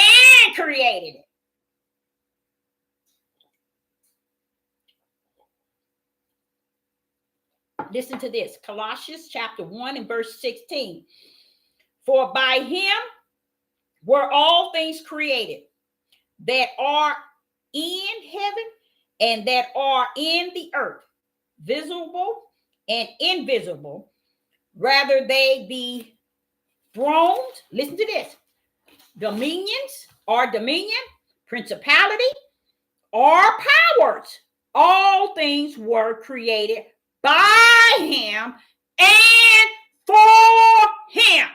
S1: created it. Listen to this. Colossians chapter 1 and verse 16. For by him were all things created that are in heaven and that are in the earth, visible and invisible, whether they be thrones, listen to this, dominions or dominion, principality or powers. All things were created by him and for him.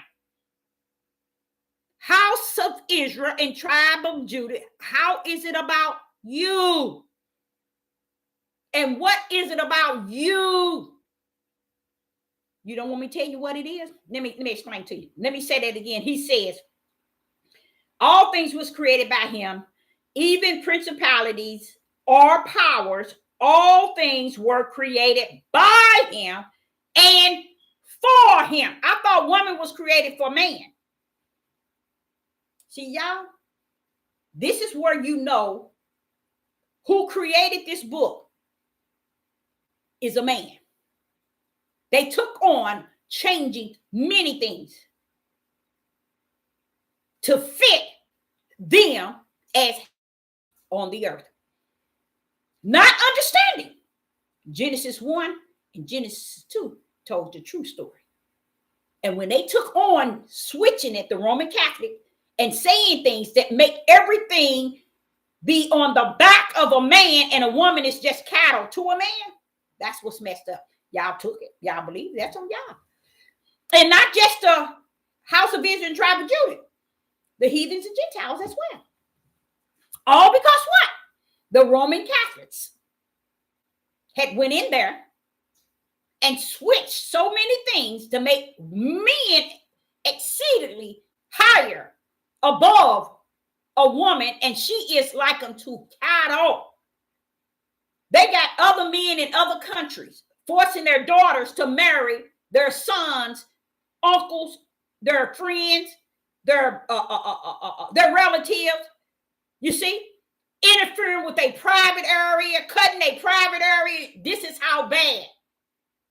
S1: House of Israel and tribe of Judah, how is it about you? And what is it about you? You don't want me to tell you what it is? Let me explain to you. Let me say that again. He says, all things was created by him, even principalities or powers, all things were created by him and for him. I thought woman was created for man. See, y'all, this is where you know who created this book is a man. They took on changing many things to fit them as on the earth. Not understanding. Genesis 1 and Genesis 2 told the true story. And when they took on switching it, the Roman Catholic, and saying things that make everything be on the back of a man and a woman is just cattle to a man, that's what's messed up. Y'all took it. Y'all believe that's on y'all. And not just the house of Israel and tribe of Judah, the heathens and Gentiles as well. All because what? The Roman Catholics had went in there and switched so many things to make men exceedingly higher above a woman, and she is like unto cattle. They got other men in other countries forcing their daughters to marry their sons, uncles, their friends, their relatives. You see, interfering with a private area, cutting a private area. This is how bad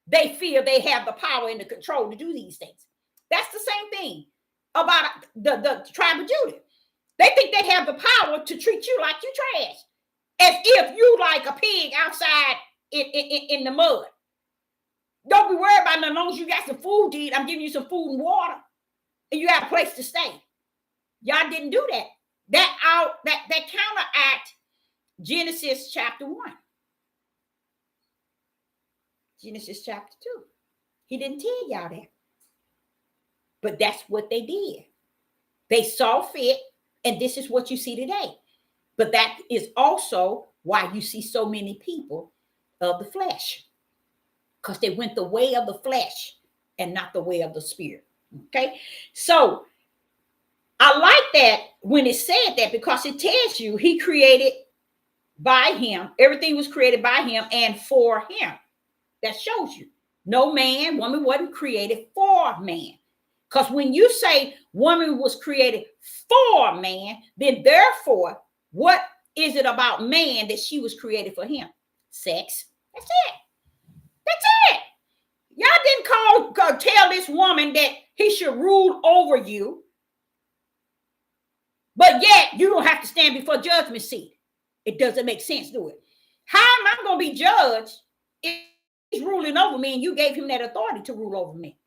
S1: they feel they have the power and the control to do these things. That's the same thing about the tribe of Judah. They think they have the power to treat you like you trash. As if you like a pig outside in the mud. Don't be worried about it. As long as you got some food to eat, I'm giving you some food and water, and you have a place to stay. Y'all didn't do that. That counteract Genesis chapter 1. Genesis chapter 2. He didn't tell y'all that. But that's what they did. They saw fit, and this is what you see today. But that is also why you see so many people of the flesh, because they went the way of the flesh and not the way of the spirit. Okay, so I like that when it said that, because it tells you he created by him. Everything was created by him and for him. That shows you no man, woman wasn't created for man. Because when you say woman was created for man, then therefore, what is it about man that she was created for him? Sex. That's it. That's it. Y'all didn't tell this woman that he should rule over you, but yet you don't have to stand before judgment seat. It doesn't make sense, do it? How am I going to be judged if he's ruling over me and you gave him that authority to rule over me?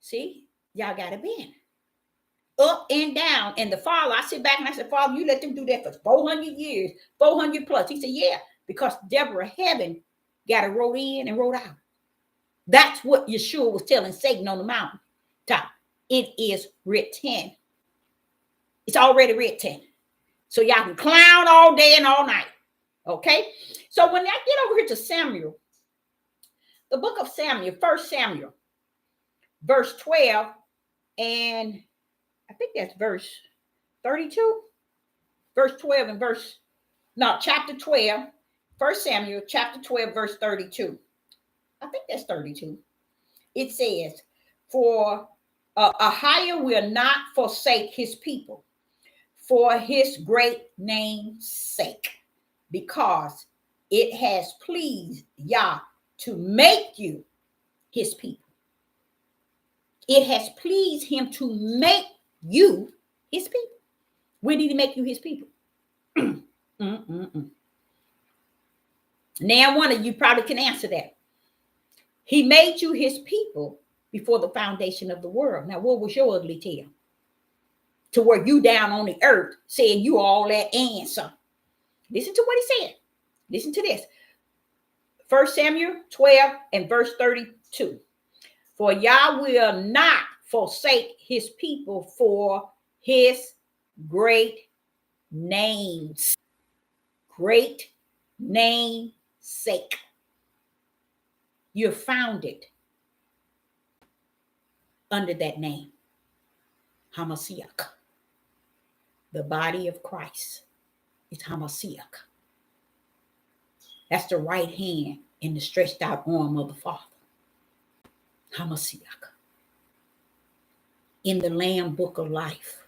S1: See, y'all got to bend up and down. And the Father, I sit back and I said, Father, you let them do that for 400 years, 400 plus. He said, yeah, because Deborah Heaven got it wrote in and wrote out. That's what Yeshua was telling Satan on the mountain top. It is written. It's already written. So y'all can clown all day and all night. Okay? So when I get over here to Samuel, the book of Samuel, 1 Samuel, verse 12, and I think that's verse 32. Verse 12 and chapter 12, 1 Samuel, chapter 12, verse 32. I think that's 32. It says, for Ahiah will not forsake his people for his great name's sake, because it has pleased Yah to make you his people. It has pleased him to make you his people. When did he make you his people? Now, one of you probably can answer that. He made you his people before the foundation of the world. Now, what was your ugly tail? To where you down on the earth saying you all that and some. Listen to what he said. Listen to this. 1 Samuel 12 and verse 32. For Yah will not forsake his people for his great name's sake. You're founded under that name, Hamashiach. The body of Christ is Hamashiach. That's the right hand in the stretched out arm of the Father. Hamashiach. In the Lamb Book of Life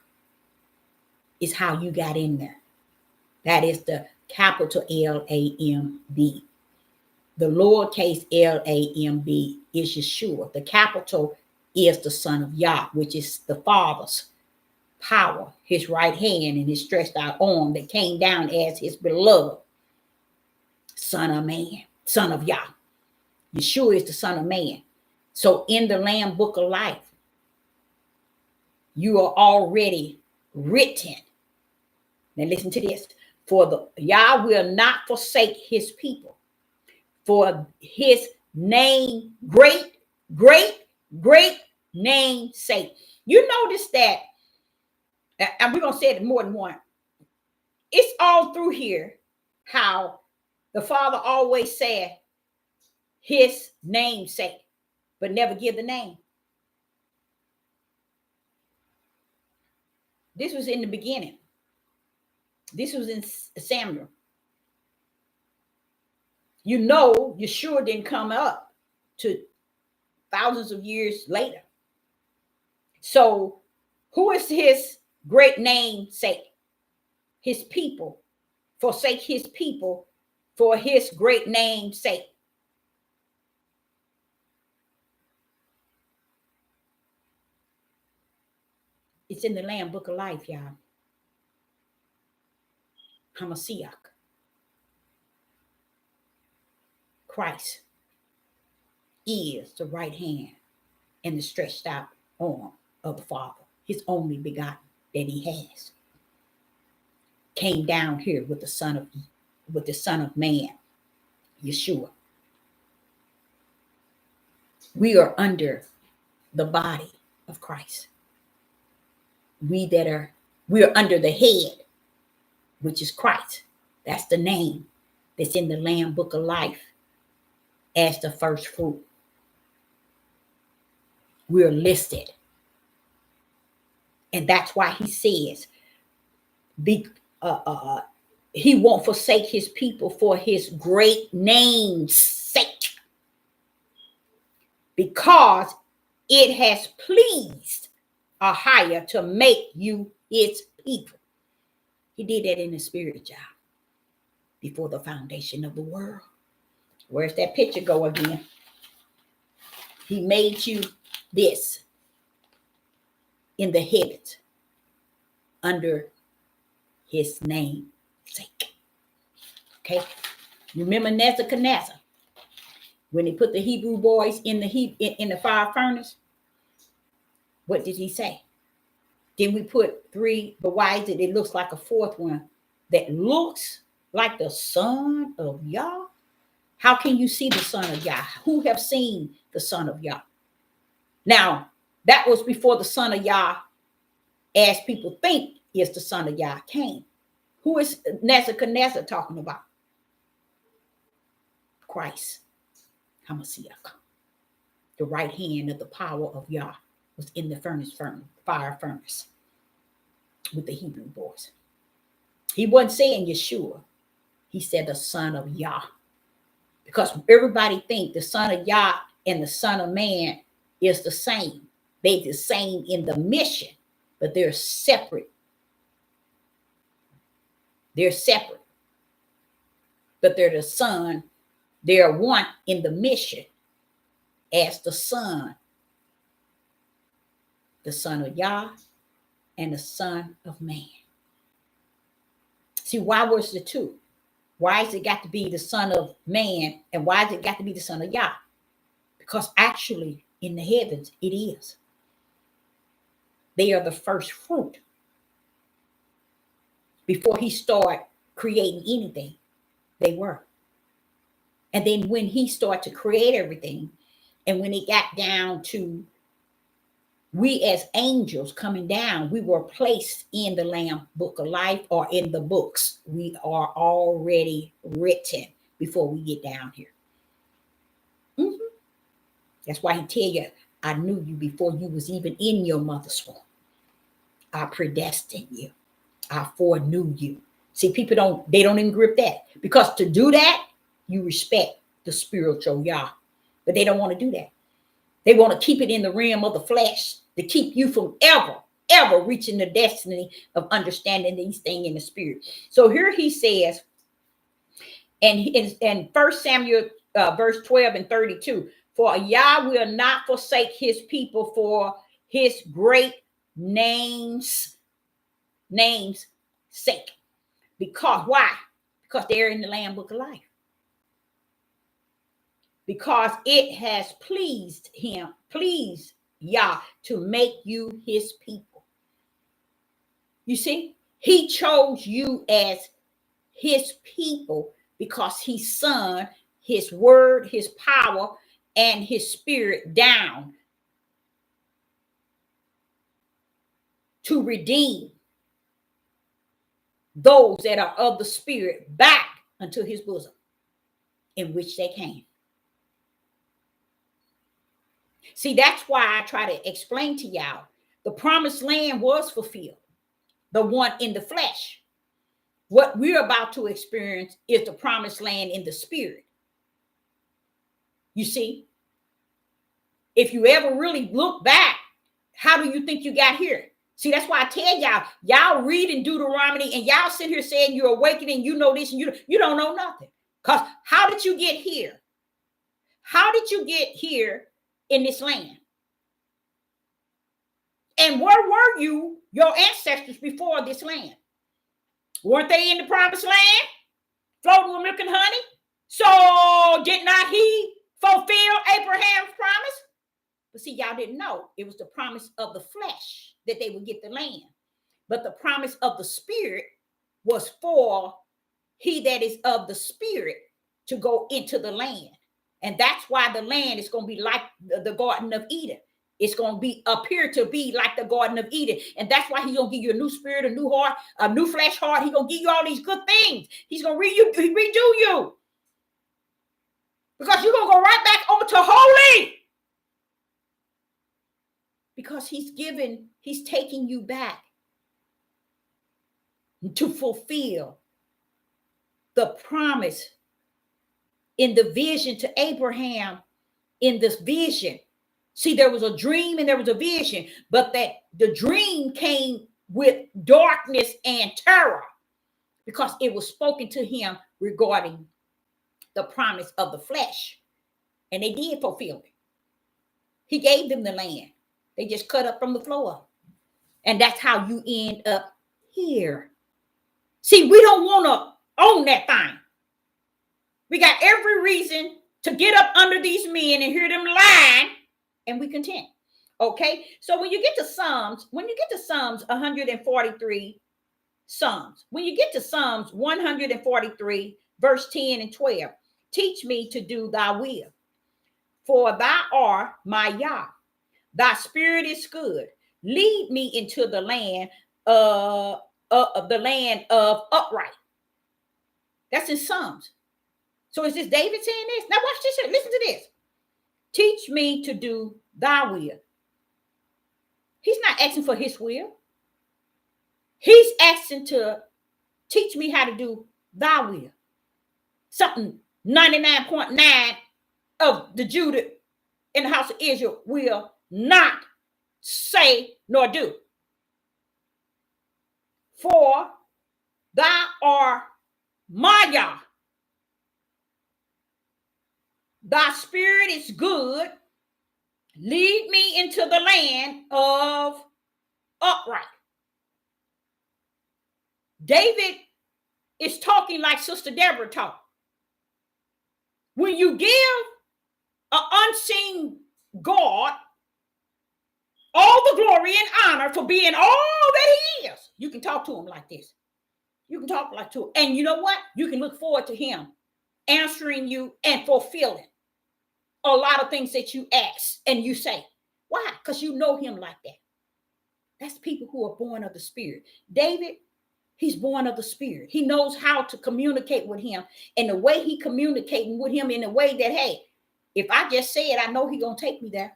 S1: is how you got in there. That is the capital L-A-M-B. The lowercase L-A-M-B is Yeshua. The capital is the Son of Yah, which is the Father's power, his right hand and his stretched out arm that came down as his beloved Son of Man, Son of Yah. Yeshua is the Son of Man. So in the Lamb Book of Life, you are already written. Now listen to this. For the Yah will not forsake his people for his name, great name's sake. You notice that, and we're going to say it more than one. It's all through here how the Father always said his name's sake, but never give the name. This was in the beginning. This was in Samuel. You know, Yeshua didn't come up to thousands of years later. So who is his great name sake? His people. Forsake his people for his great name's sake. It's in the Lamb Book of Life, y'all. Hamashiach, Christ, is the right hand and the stretched out arm of the Father, his only begotten that he has. Came down here with the Son of Man, Yeshua. We are under the body of Christ. We are under the head, which is Christ. That's the name that's in the Lamb Book of Life as the first fruit. We're listed. And that's why he says, he won't forsake his people for his great name's sake, because it has pleased Ahia to make you his people. He did that in the spirit, y'all, before the foundation of the world. Where's that picture go again? He made you this in the heavens under his name's sake. Okay, remember Nebuchadnezzar when he put the Hebrew boys in the fire furnace? What did he say? Then we put three, but why is it looks like a fourth one that looks like the Son of Yah? How can you see the Son of Yah? Who have seen the Son of Yah? Now, that was before the Son of Yah, as people think is the Son of Yah, came. Who is Nebuchadnezzar talking about? Christ, Hamashiach. The right hand of the power of Yah was in the fire furnace with the Hebrew boys. He wasn't saying Yeshua. He said the Son of Yah. Because everybody think the Son of Yah and the Son of Man is the same. They're the same in the mission, but they're separate. They're separate. But they're the Son. They're one in the mission as the Son of Yah and the Son of Man. See, why was the two? Why has it got to be the Son of Man, and why has it got to be the Son of Yah? Because actually in the heavens it is. They are the first fruit. Before he started creating anything, they were. And then when he started to create everything, and when it got down to we as angels coming down, we were placed in the Lamb Book of Life, or in the books. We are already written before we get down here. That's why he tell you, I knew you before you was even in your mother's womb. I predestined you. I foreknew you. See, people don't even grip that, because to do that, you respect the spiritual Yah, but they don't want to do that. They want to keep it in the realm of the flesh to keep you from ever reaching the destiny of understanding these things in the spirit. So here he says, and in 1 Samuel verse 12 and 32, for Yah will not forsake his people for his great name's sake. Because why? Because they're in the Lamb Book of Life. Because it has pleased Yah to make you his people. You see, he chose you as his people because he sent his word, his power, and his spirit down to redeem those that are of the spirit back unto his bosom, in which they came. See, that's why I try to explain to y'all, the promised land was fulfilled, the one in the flesh. What we're about to experience is the promised land in the spirit. You see, if you ever really look back, how do you think you got here? See, that's why I tell y'all reading Deuteronomy and y'all sit here saying you're awakening, you know this, and you don't know nothing. Because how did you get here? How did you get here in this land? And where were you, your ancestors, before this land? Weren't they in the promised land, floating with milk and honey? So did not he fulfill Abraham's promise? But see, y'all didn't know. It was the promise of the flesh that they would get the land. But the promise of the spirit was for he that is of the spirit to go into the land. And that's why the land is going to be like the Garden of Eden. It's going to appear to be like the Garden of Eden. And that's why he's going to give you a new spirit, a new heart, a new flesh heart. He's going to give you all these good things. He's going to redo you. Because you're going to go right back over to holy. Because he's taking you back to fulfill the promise in the vision to Abraham. In this vision, see, there was a dream and there was a vision, but that the dream came with darkness and terror because it was spoken to him regarding the promise of the flesh, and they did fulfill it. He gave them the land. They just cut up from the floor, and that's how you end up here. See, we don't want to own that thing. We got every reason to get up under these men and hear them lying, and we content. Okay, so when you get to Psalms 143, when you get to Psalms 143, verse 10 and 12, teach me to do thy will, for thou art my Yah. Thy spirit is good. Lead me into the land of upright. That's in Psalms. So is this David saying this? Now watch this. Listen to this. Teach me to do thy will. He's not asking for his will. He's asking to teach me how to do thy will. Something 99.9 of the Judah in the house of Israel will not say nor do. For thou art my Yah. Thy spirit is good. Lead me into the land of upright. David is talking like Sister Deborah talked. When you give an unseen God all the glory and honor for being all that he is, you can talk to him like this. You can talk like to him. And you know what? You can look forward to him answering you and fulfilling a lot of things that you ask and you say. Why? Because you know him like that. That's people who are born of the Spirit. David, he's born of the Spirit. He knows how to communicate with him. And the way he communicating with him in a way that, hey, if I just say it, I know he's going to take me there.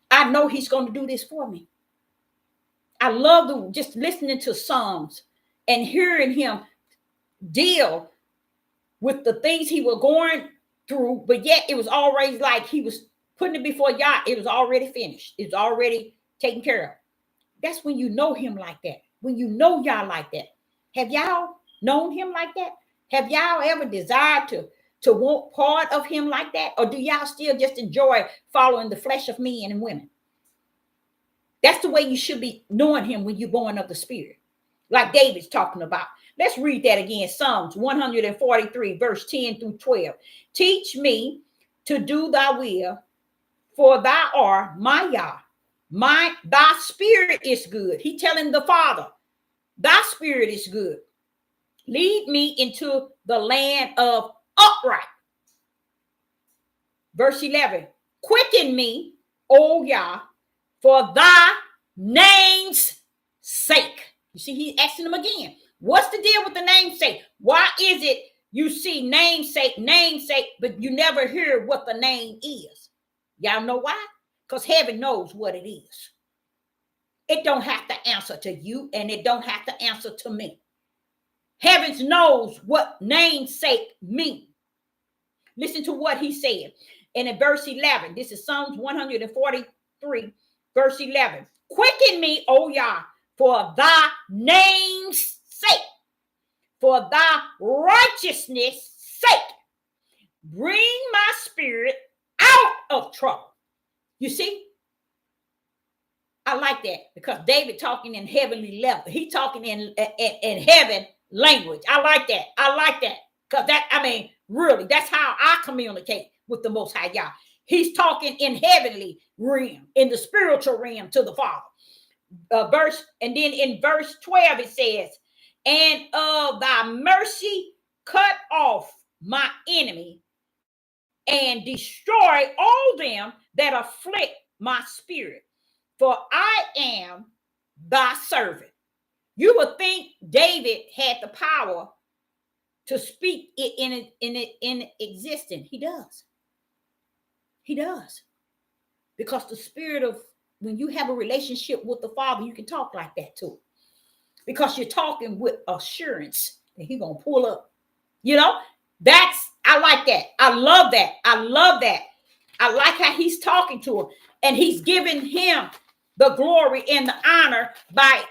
S1: I know he's going to do this for me. I love just listening to Psalms and hearing him deal with the things he was going through, but yet it was always like he was putting it before Yah. It was already finished. It was already taken care of. That's when you know him like that. When you know Yah like that. Have y'all known him like that? Have y'all ever desired to want part of him like that? Or do y'all still just enjoy following the flesh of men and women? That's the way you should be knowing him when you're born of the Spirit. Like David's talking about. Let's read that again. Psalms 143, verse 10 through 12. Teach me to do thy will, for thou art my Yah. Thy spirit is good. He telling the Father, thy spirit is good. Lead me into the land of upright. Verse 11. Quicken me, O Yah, for thy name's sake. You see, he's asking them again. What's the deal with the namesake? Why is it you see namesake, but you never hear what the name is? Y'all know why? Because heaven knows what it is. It don't have to answer to you, and it don't have to answer to me. Heaven knows what namesake means. Listen to what he said. And in verse 11, this is Psalms 143, verse 11. Quicken me, O Yah, for thy name's sake, for thy righteousness' sake. Bring my spirit out of trouble. You see? I like that because David talking in heavenly level. He talking in heaven language. I like that. I like that because that, I mean, really, that's how I communicate with the Most High Yah. He's talking in heavenly realm, in the spiritual realm to the Father. And then in verse 12 it says, "And of thy mercy cut off my enemy, and destroy all them that afflict my spirit. For I am thy servant." You would think David had the power to speak it in existence. He does. He does. Because the spirit of, when you have a relationship with the Father, you can talk like that too. Because you're talking with assurance that he's going to pull up. You know, I like that. I love that. I love that. I like how he's talking to him. And he's giving him the glory and the honor by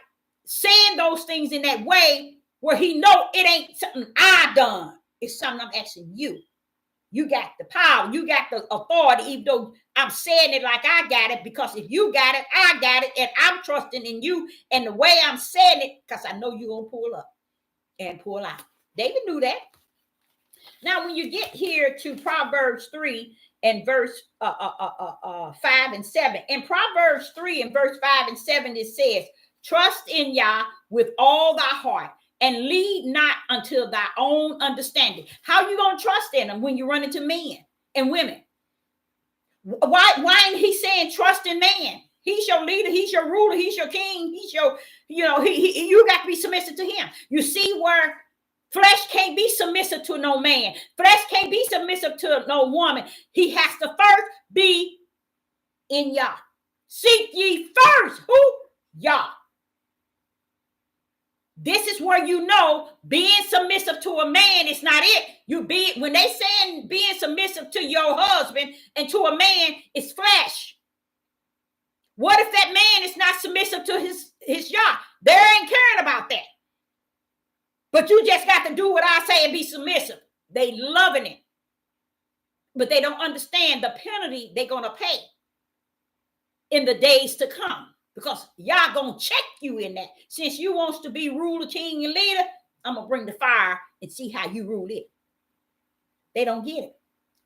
S1: saying those things in that way where he know it ain't something I done. It's something I'm asking you. You got the power. You got the authority, even though I'm saying it like I got it, because if you got it, I got it, and I'm trusting in you and the way I'm saying it, because I know you're going to pull up and pull out. David knew that. Now, when you get here to Proverbs 3 and verse 5 and 7, in Proverbs 3 and verse 5 and 7, it says, "Trust in Yah with all thy heart, and lead not unto thy own understanding." How you going to trust in them when you run into men and women? Why ain't he saying trust in man? He's your leader. He's your ruler. He's your king. He's your, you got to be submissive to him. You see where flesh can't be submissive to no man. Flesh can't be submissive to no woman. He has to first be in Yah. Seek ye first who? Yah. This is where you know being submissive to a man is not it. When they saying being submissive to your husband and to a man is flesh. What if that man is not submissive to his Yah? They ain't caring about that. But you just got to do what I say and be submissive. They loving it. But they don't understand the penalty they're going to pay in the days to come. Because Yah going to check you in that. Since you wants to be ruler, king, and leader, I'm going to bring the fire and see how you rule it. They don't get it.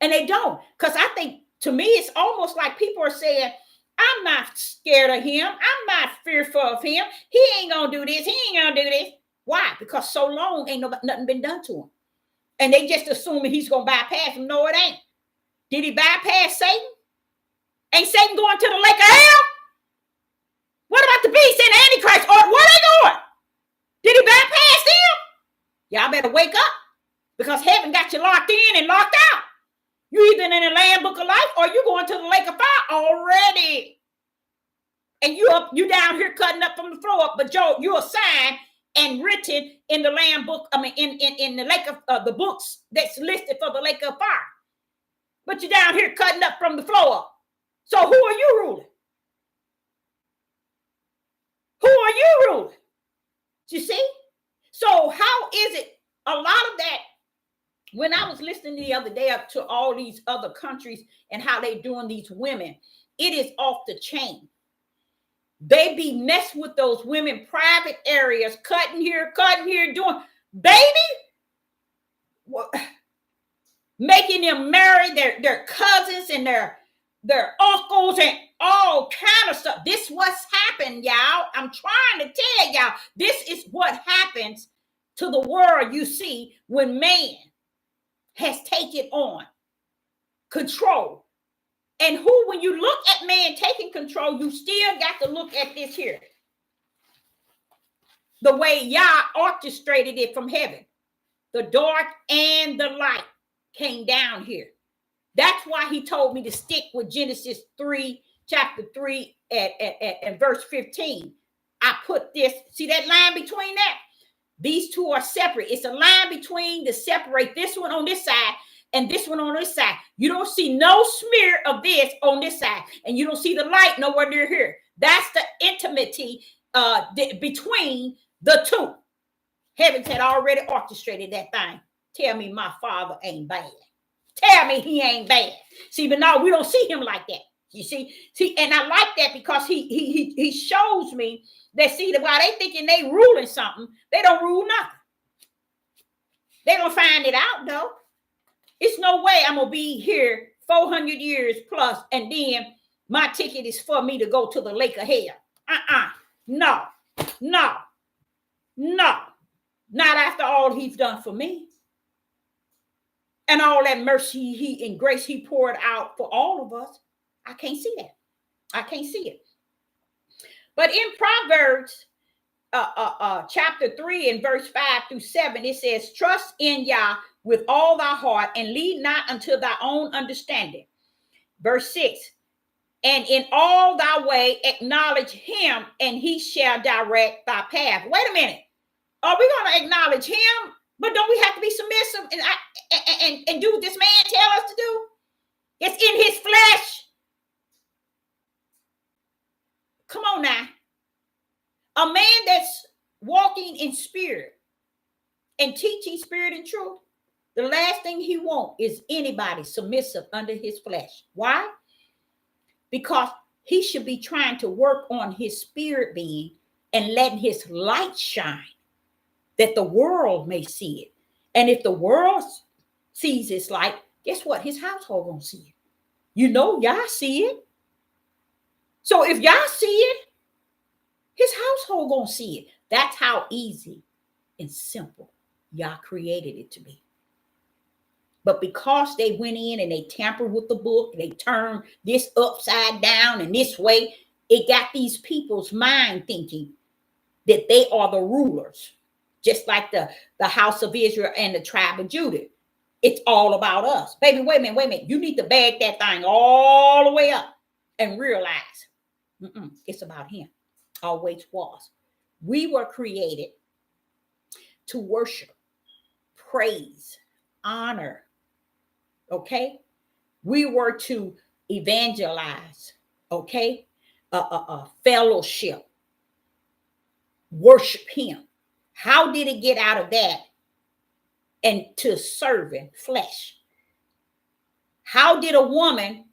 S1: And they don't. Because I think, to me, it's almost like people are saying, I'm not scared of him. I'm not fearful of him. He ain't going to do this. He ain't going to do this. Why? Because so long ain't nothing been done to him. And they just assuming he's going to bypass him. No, it ain't. Did he bypass Satan? Ain't Satan going to the lake of hell? What about the beast and the Antichrist? Or where they going? Did he bypass them? Y'all better wake up, because heaven got you locked in and locked out. You either in the Lamb Book of Life or you going to the lake of fire already. And you down here cutting up from the floor up, but Joe, you're assigned and written in the Lamb Book. I mean, in the lake of the books that's listed for the lake of fire. But you're down here cutting up from the floor up. So who are you ruling? Who are you ruling? You see? So how is it? A lot of that, when I was listening the other day up to all these other countries and how they doing these women, it is off the chain. They be messing with those women private areas, cutting here, doing, baby, making them marry their cousins and their uncles and all kind of stuff. This what's happened, y'all. I'm trying to tell y'all, this is what happens to the world you see when man has taken on control. And when you look at man taking control, you still got to look at this here. The way Yah orchestrated it from heaven. The dark and the light came down here. That's why he told me to stick with Genesis 3, chapter 3 and verse 15. I put this, see that line between that? These two are separate. It's a line between to separate this one on this side and this one on this side. You don't see no smear of this on this side, and you don't see the light nowhere near here. That's the intimacy between the two. Heavens had already orchestrated that thing. Tell me my Father ain't bad. Tell me he ain't bad. See, but now we don't see him like that. You see, and I like that because he shows me that, see, while they thinking they ruling something, they don't rule nothing. They're gonna find it out though. It's no way I'm gonna be here 400 years plus, and then my ticket is for me to go to the lake of hell. No, no, no. Not after all he's done for me. And all that mercy and grace he poured out for all of us. I can't see that. I can't see it. But in Proverbs chapter 3 and verse 5 through 7, it says, trust in Yah with all thy heart and lead not unto thy own understanding. Verse 6, and in all thy way acknowledge him, and he shall direct thy path. Wait a minute. Are we going to acknowledge him? But don't we have to be submissive and do what this man tell us to do? It's in his flesh. Come on now. A man that's walking in spirit and teaching spirit and truth, the last thing he wants is anybody submissive under his flesh. Why? Because he should be trying to work on his spirit being and letting his light shine, that the world may see it. And if the world sees his light, guess what? His household gonna see it. You know, y'all see it. So if y'all see it, his household gonna see it. That's how easy and simple y'all created it to be. But because they went in and they tampered with the book, they turned this upside down and this way, it got these people's mind thinking that they are the rulers. Just like the house of Israel and the tribe of Judah. It's all about us. Baby, wait a minute. You need to bag that thing all the way up and realize it's about him. Always was. We were created to worship, praise, honor. Okay? We were to evangelize. Okay? Fellowship. Worship him. How did it get out of that and to serving flesh? How did a woman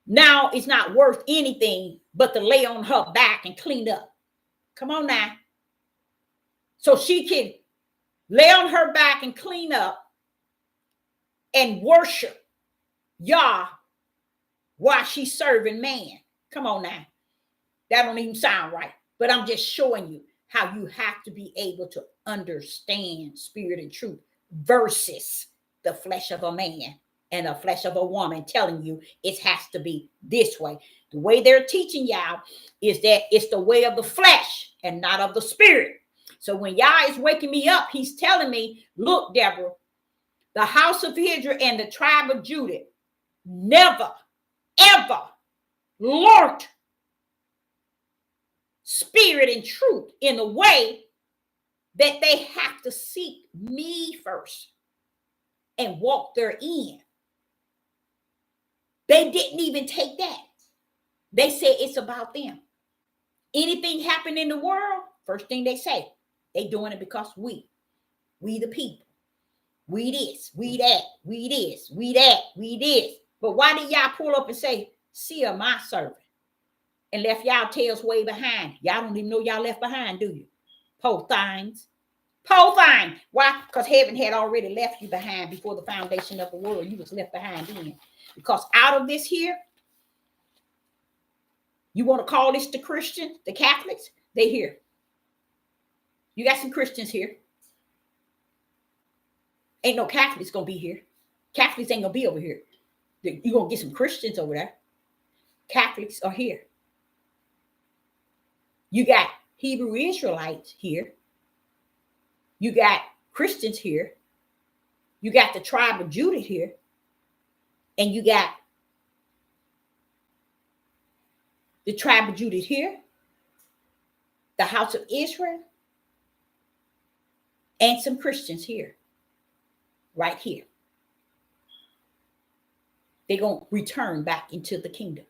S1: now is not worth anything but to lay on her back and clean up? Come on now. So she can lay on her back and clean up and worship Yah while she's serving man. Come on now. That don't even sound right. But I'm just showing you how you have to be able to understand spirit and truth versus the flesh of a man and the flesh of a woman telling you it has to be this way. The way they're teaching y'all is that it's the way of the flesh and not of the spirit. So when Yah is waking me up, he's telling me, look, Deborah, the house of Israel and the tribe of Judah never, ever learned spirit and truth in a way that they have to seek me first and walk therein. They didn't even take that. They said it's about them. Anything happen in the world, first thing they say, they doing it because we the people, we this, we that, we this, we that, we this. But why did y'all pull up and say, see my servant? And left y'all tails way behind. Y'all don't even know y'all left behind, do you? Poor things. Poor thing. Why? Because heaven had already left you behind before the foundation of the world. You was left behind then. Because out of this here, you want to call this the Christians, the Catholics? They here. You got some Christians here. Ain't no Catholics going to be here. Catholics ain't going to be over here. You're going to get some Christians over there. Catholics are here. You got Hebrew Israelites here. You got Christians here. You got the tribe of Judah here. And you got the tribe of Judah here. The house of Israel. And some Christians here. Right here. They're going to return back into the kingdom.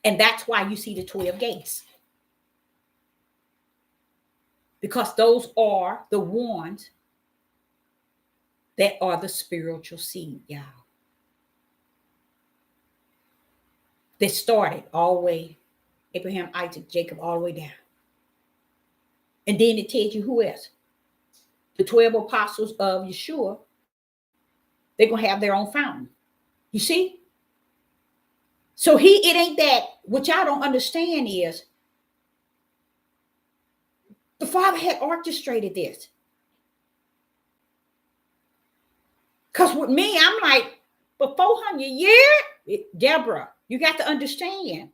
S1: And that's why you see the 12 gates. Because those are the ones that are the spiritual seed, y'all. that started all the way, Abraham, Isaac, Jacob, all the way down. And then it tells you who else? The 12 apostles of Yeshua, they're going to have their own fountain. You see? So it ain't that. What y'all don't understand is the Father had orchestrated this. Because with me, I'm like, for 400 years, Deborah, you got to understand.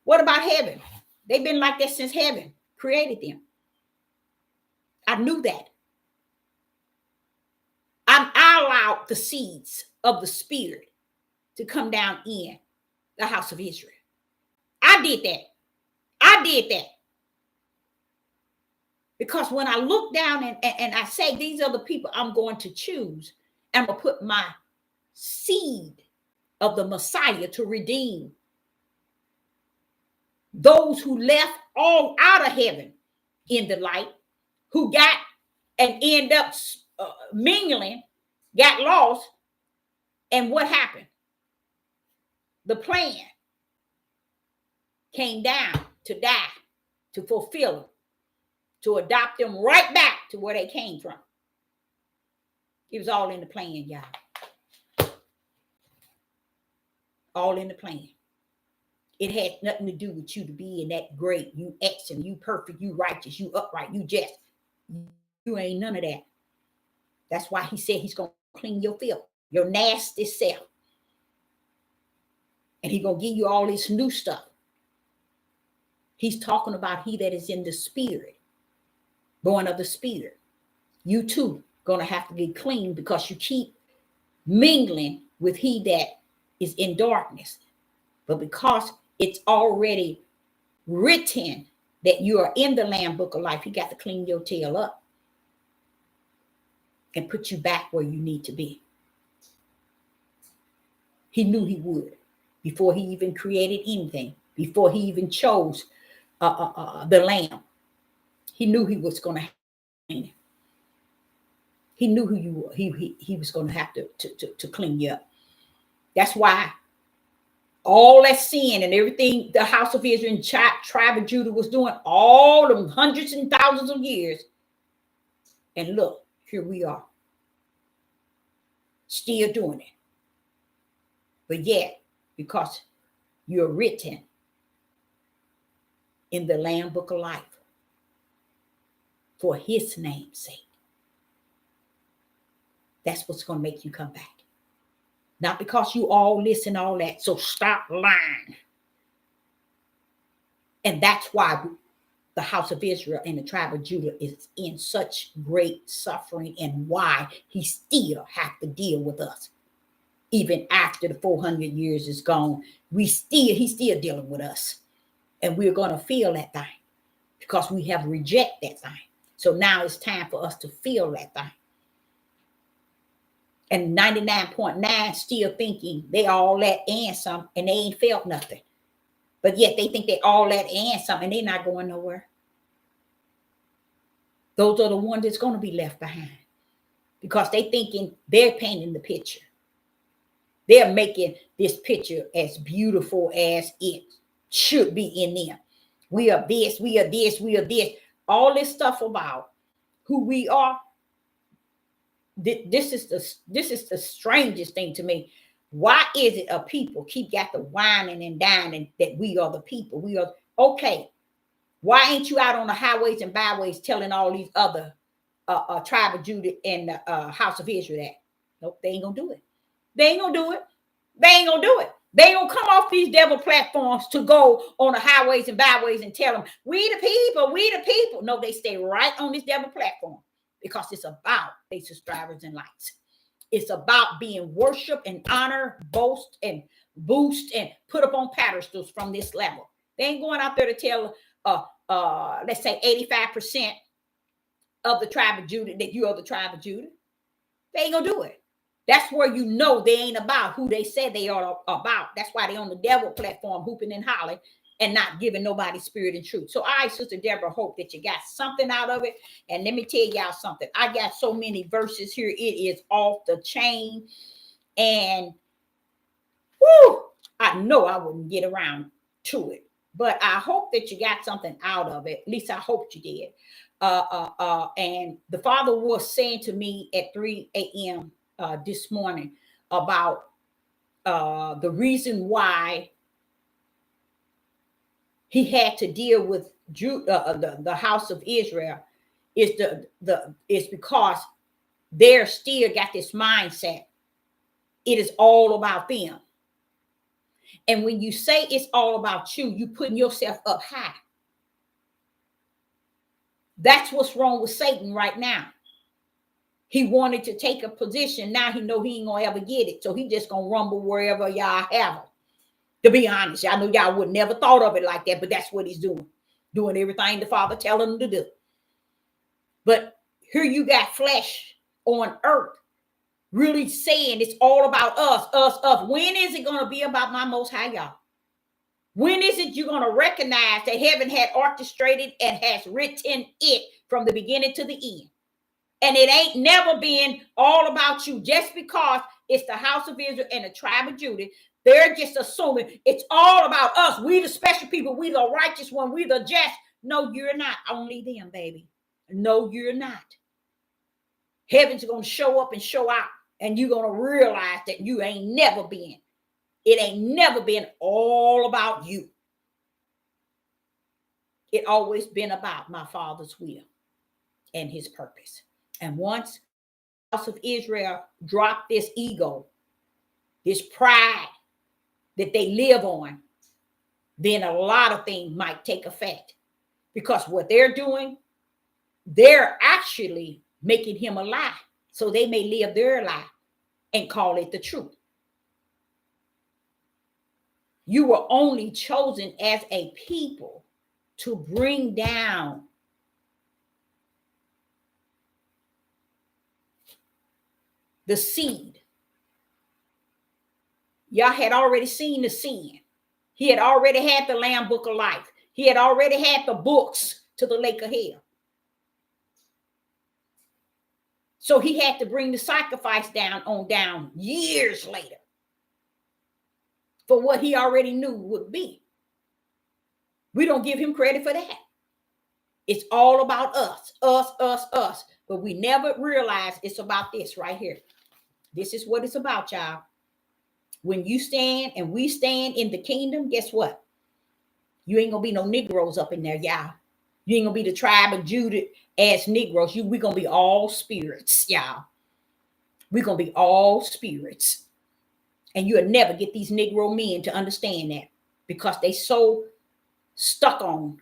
S1: What about heaven? They've been like that since heaven created them. I knew that. I allowed the seeds of the Spirit to come down in the house of Israel. I did that. Because when I look down and I say, these are the people I'm going to choose, I'm going to put my seed of the Messiah to redeem those who left all out of heaven in the light, who got and end up mingling, got lost. And what happened? The plan came down to die, to fulfill them, to adopt them right back to where they came from. It was all in the plan, y'all. All in the plan. It had nothing to do with you to be in that great, you excellent, you perfect, you righteous, you upright, you just. You ain't none of that. That's why he said he's going to clean your filth, your nasty self. And he's going to give you all this new stuff. He's talking about he that is in the Spirit, born of the Spirit. You too going to have to get clean because you keep mingling with he that is in darkness. But because it's already written that you are in the Lamb Book of Life, he got to clean your tail up and put you back where you need to be. He knew he would before he even created anything, before he even chose the Lamb. He knew he was going to happen. He knew who you were. He was going to have to clean you up. That's why all that sin and everything the house of Israel and tribe of Judah was doing all them hundreds and thousands of years. And look, here we are. Still doing it. But yet, because you're written in the Lamb Book of Life for his name's sake, that's what's going to make you come back. Not because you all listen, all that. So stop lying. And that's why the house of Israel and the tribe of Judah is in such great suffering, and why he still has to deal with us. Even after the 400 years is gone, he's still dealing with us. And we're going to feel that thing because we have rejected that thing. So now it's time for us to feel that thing. And 99.9 still thinking they all that and some, and they ain't felt nothing. But yet they think they all that and some, and they're not going nowhere. Those are the ones that's going to be left behind because they thinking they're painting the picture. They're making this picture as beautiful as it should be in them. We are this, we are this, we are this. All this stuff about who we are. This is the strangest thing to me. Why is it a people keep got the whining and dining that we are the people? We are okay. Why ain't you out on the highways and byways telling all these other tribe of Judah and the house of Israel that? Nope, they ain't gonna do it. They ain't gonna do it. They ain't gonna do it. They ain't gonna come off these devil platforms to go on the highways and byways and tell them, we the people, we the people. No, they stay right on this devil platform because it's about they subscribers and likes. It's about being worshiped and honored, boast and boost and put up on pedestals from this level. They ain't going out there to tell, let's say 85% of the tribe of Judah that you are the tribe of Judah. They ain't gonna do it. That's where you know they ain't about who they said they are about. That's why they on the devil platform hooping and hollering and not giving nobody spirit and truth. So I, Sister Deborah, hope that you got something out of it. And let me tell y'all something. I got so many verses here. It is off the chain. And whoo, I know I wouldn't get around to it. But I hope that you got something out of it. At least I hope you did. And the Father was saying to me at 3 a.m. This morning about the reason why he had to deal with the house of Israel is because they're still got this mindset. It is all about them. And when you say it's all about you, you putting yourself up high. That's what's wrong with Satan right now. He wanted to take a position. Now he know he ain't gonna ever get it. So he just gonna rumble wherever y'all have him. To be honest, I know y'all would never thought of it like that, but that's what he's doing. Doing everything the Father telling him to do. But here you got flesh on earth really saying it's all about us. When is it going to be about my Most High, y'all? When is it you're going to recognize that heaven had orchestrated and has written it from the beginning to the end? And it ain't never been all about you. Just because it's the house of Israel and the tribe of Judah, they're just assuming it's all about us. We the special people. We the righteous one. We the just. No, you're not. Only them, baby. No, you're not. Heaven's going to show up and show out. And you're going to realize that you ain't never been. It ain't never been all about you. It always been about my Father's will and his purpose. And once the house of Israel dropped this ego, this pride that they live on, then a lot of things might take effect. Because what they're doing, they're actually making him a lie. So they may live their lie and call it the truth. You were only chosen as a people to bring down the seed. Y'all had already seen the sin. He had already had the Lamb Book of Life. He had already had the books to the lake of hell. So he had to bring the sacrifice down years later for what he already knew would be. We don't give him credit for that. It's all about us. But we never realize it's about this right here. This is what it's about, y'all. When you stand and we stand in the kingdom, guess what? You ain't gonna be no Negroes up in there, y'all. You ain't gonna be the tribe of Judah as Negroes. We gonna be all spirits, y'all. We gonna be all spirits. And you'll never get these Negro men to understand that because they so stuck on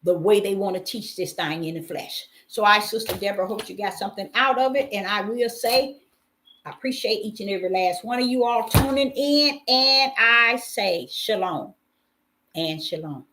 S1: the way they want to teach this thing in the flesh. So I, Sister Deborah, hope you got something out of it. And I will say, I appreciate each and every last one of you all tuning in. And I say shalom and shalom.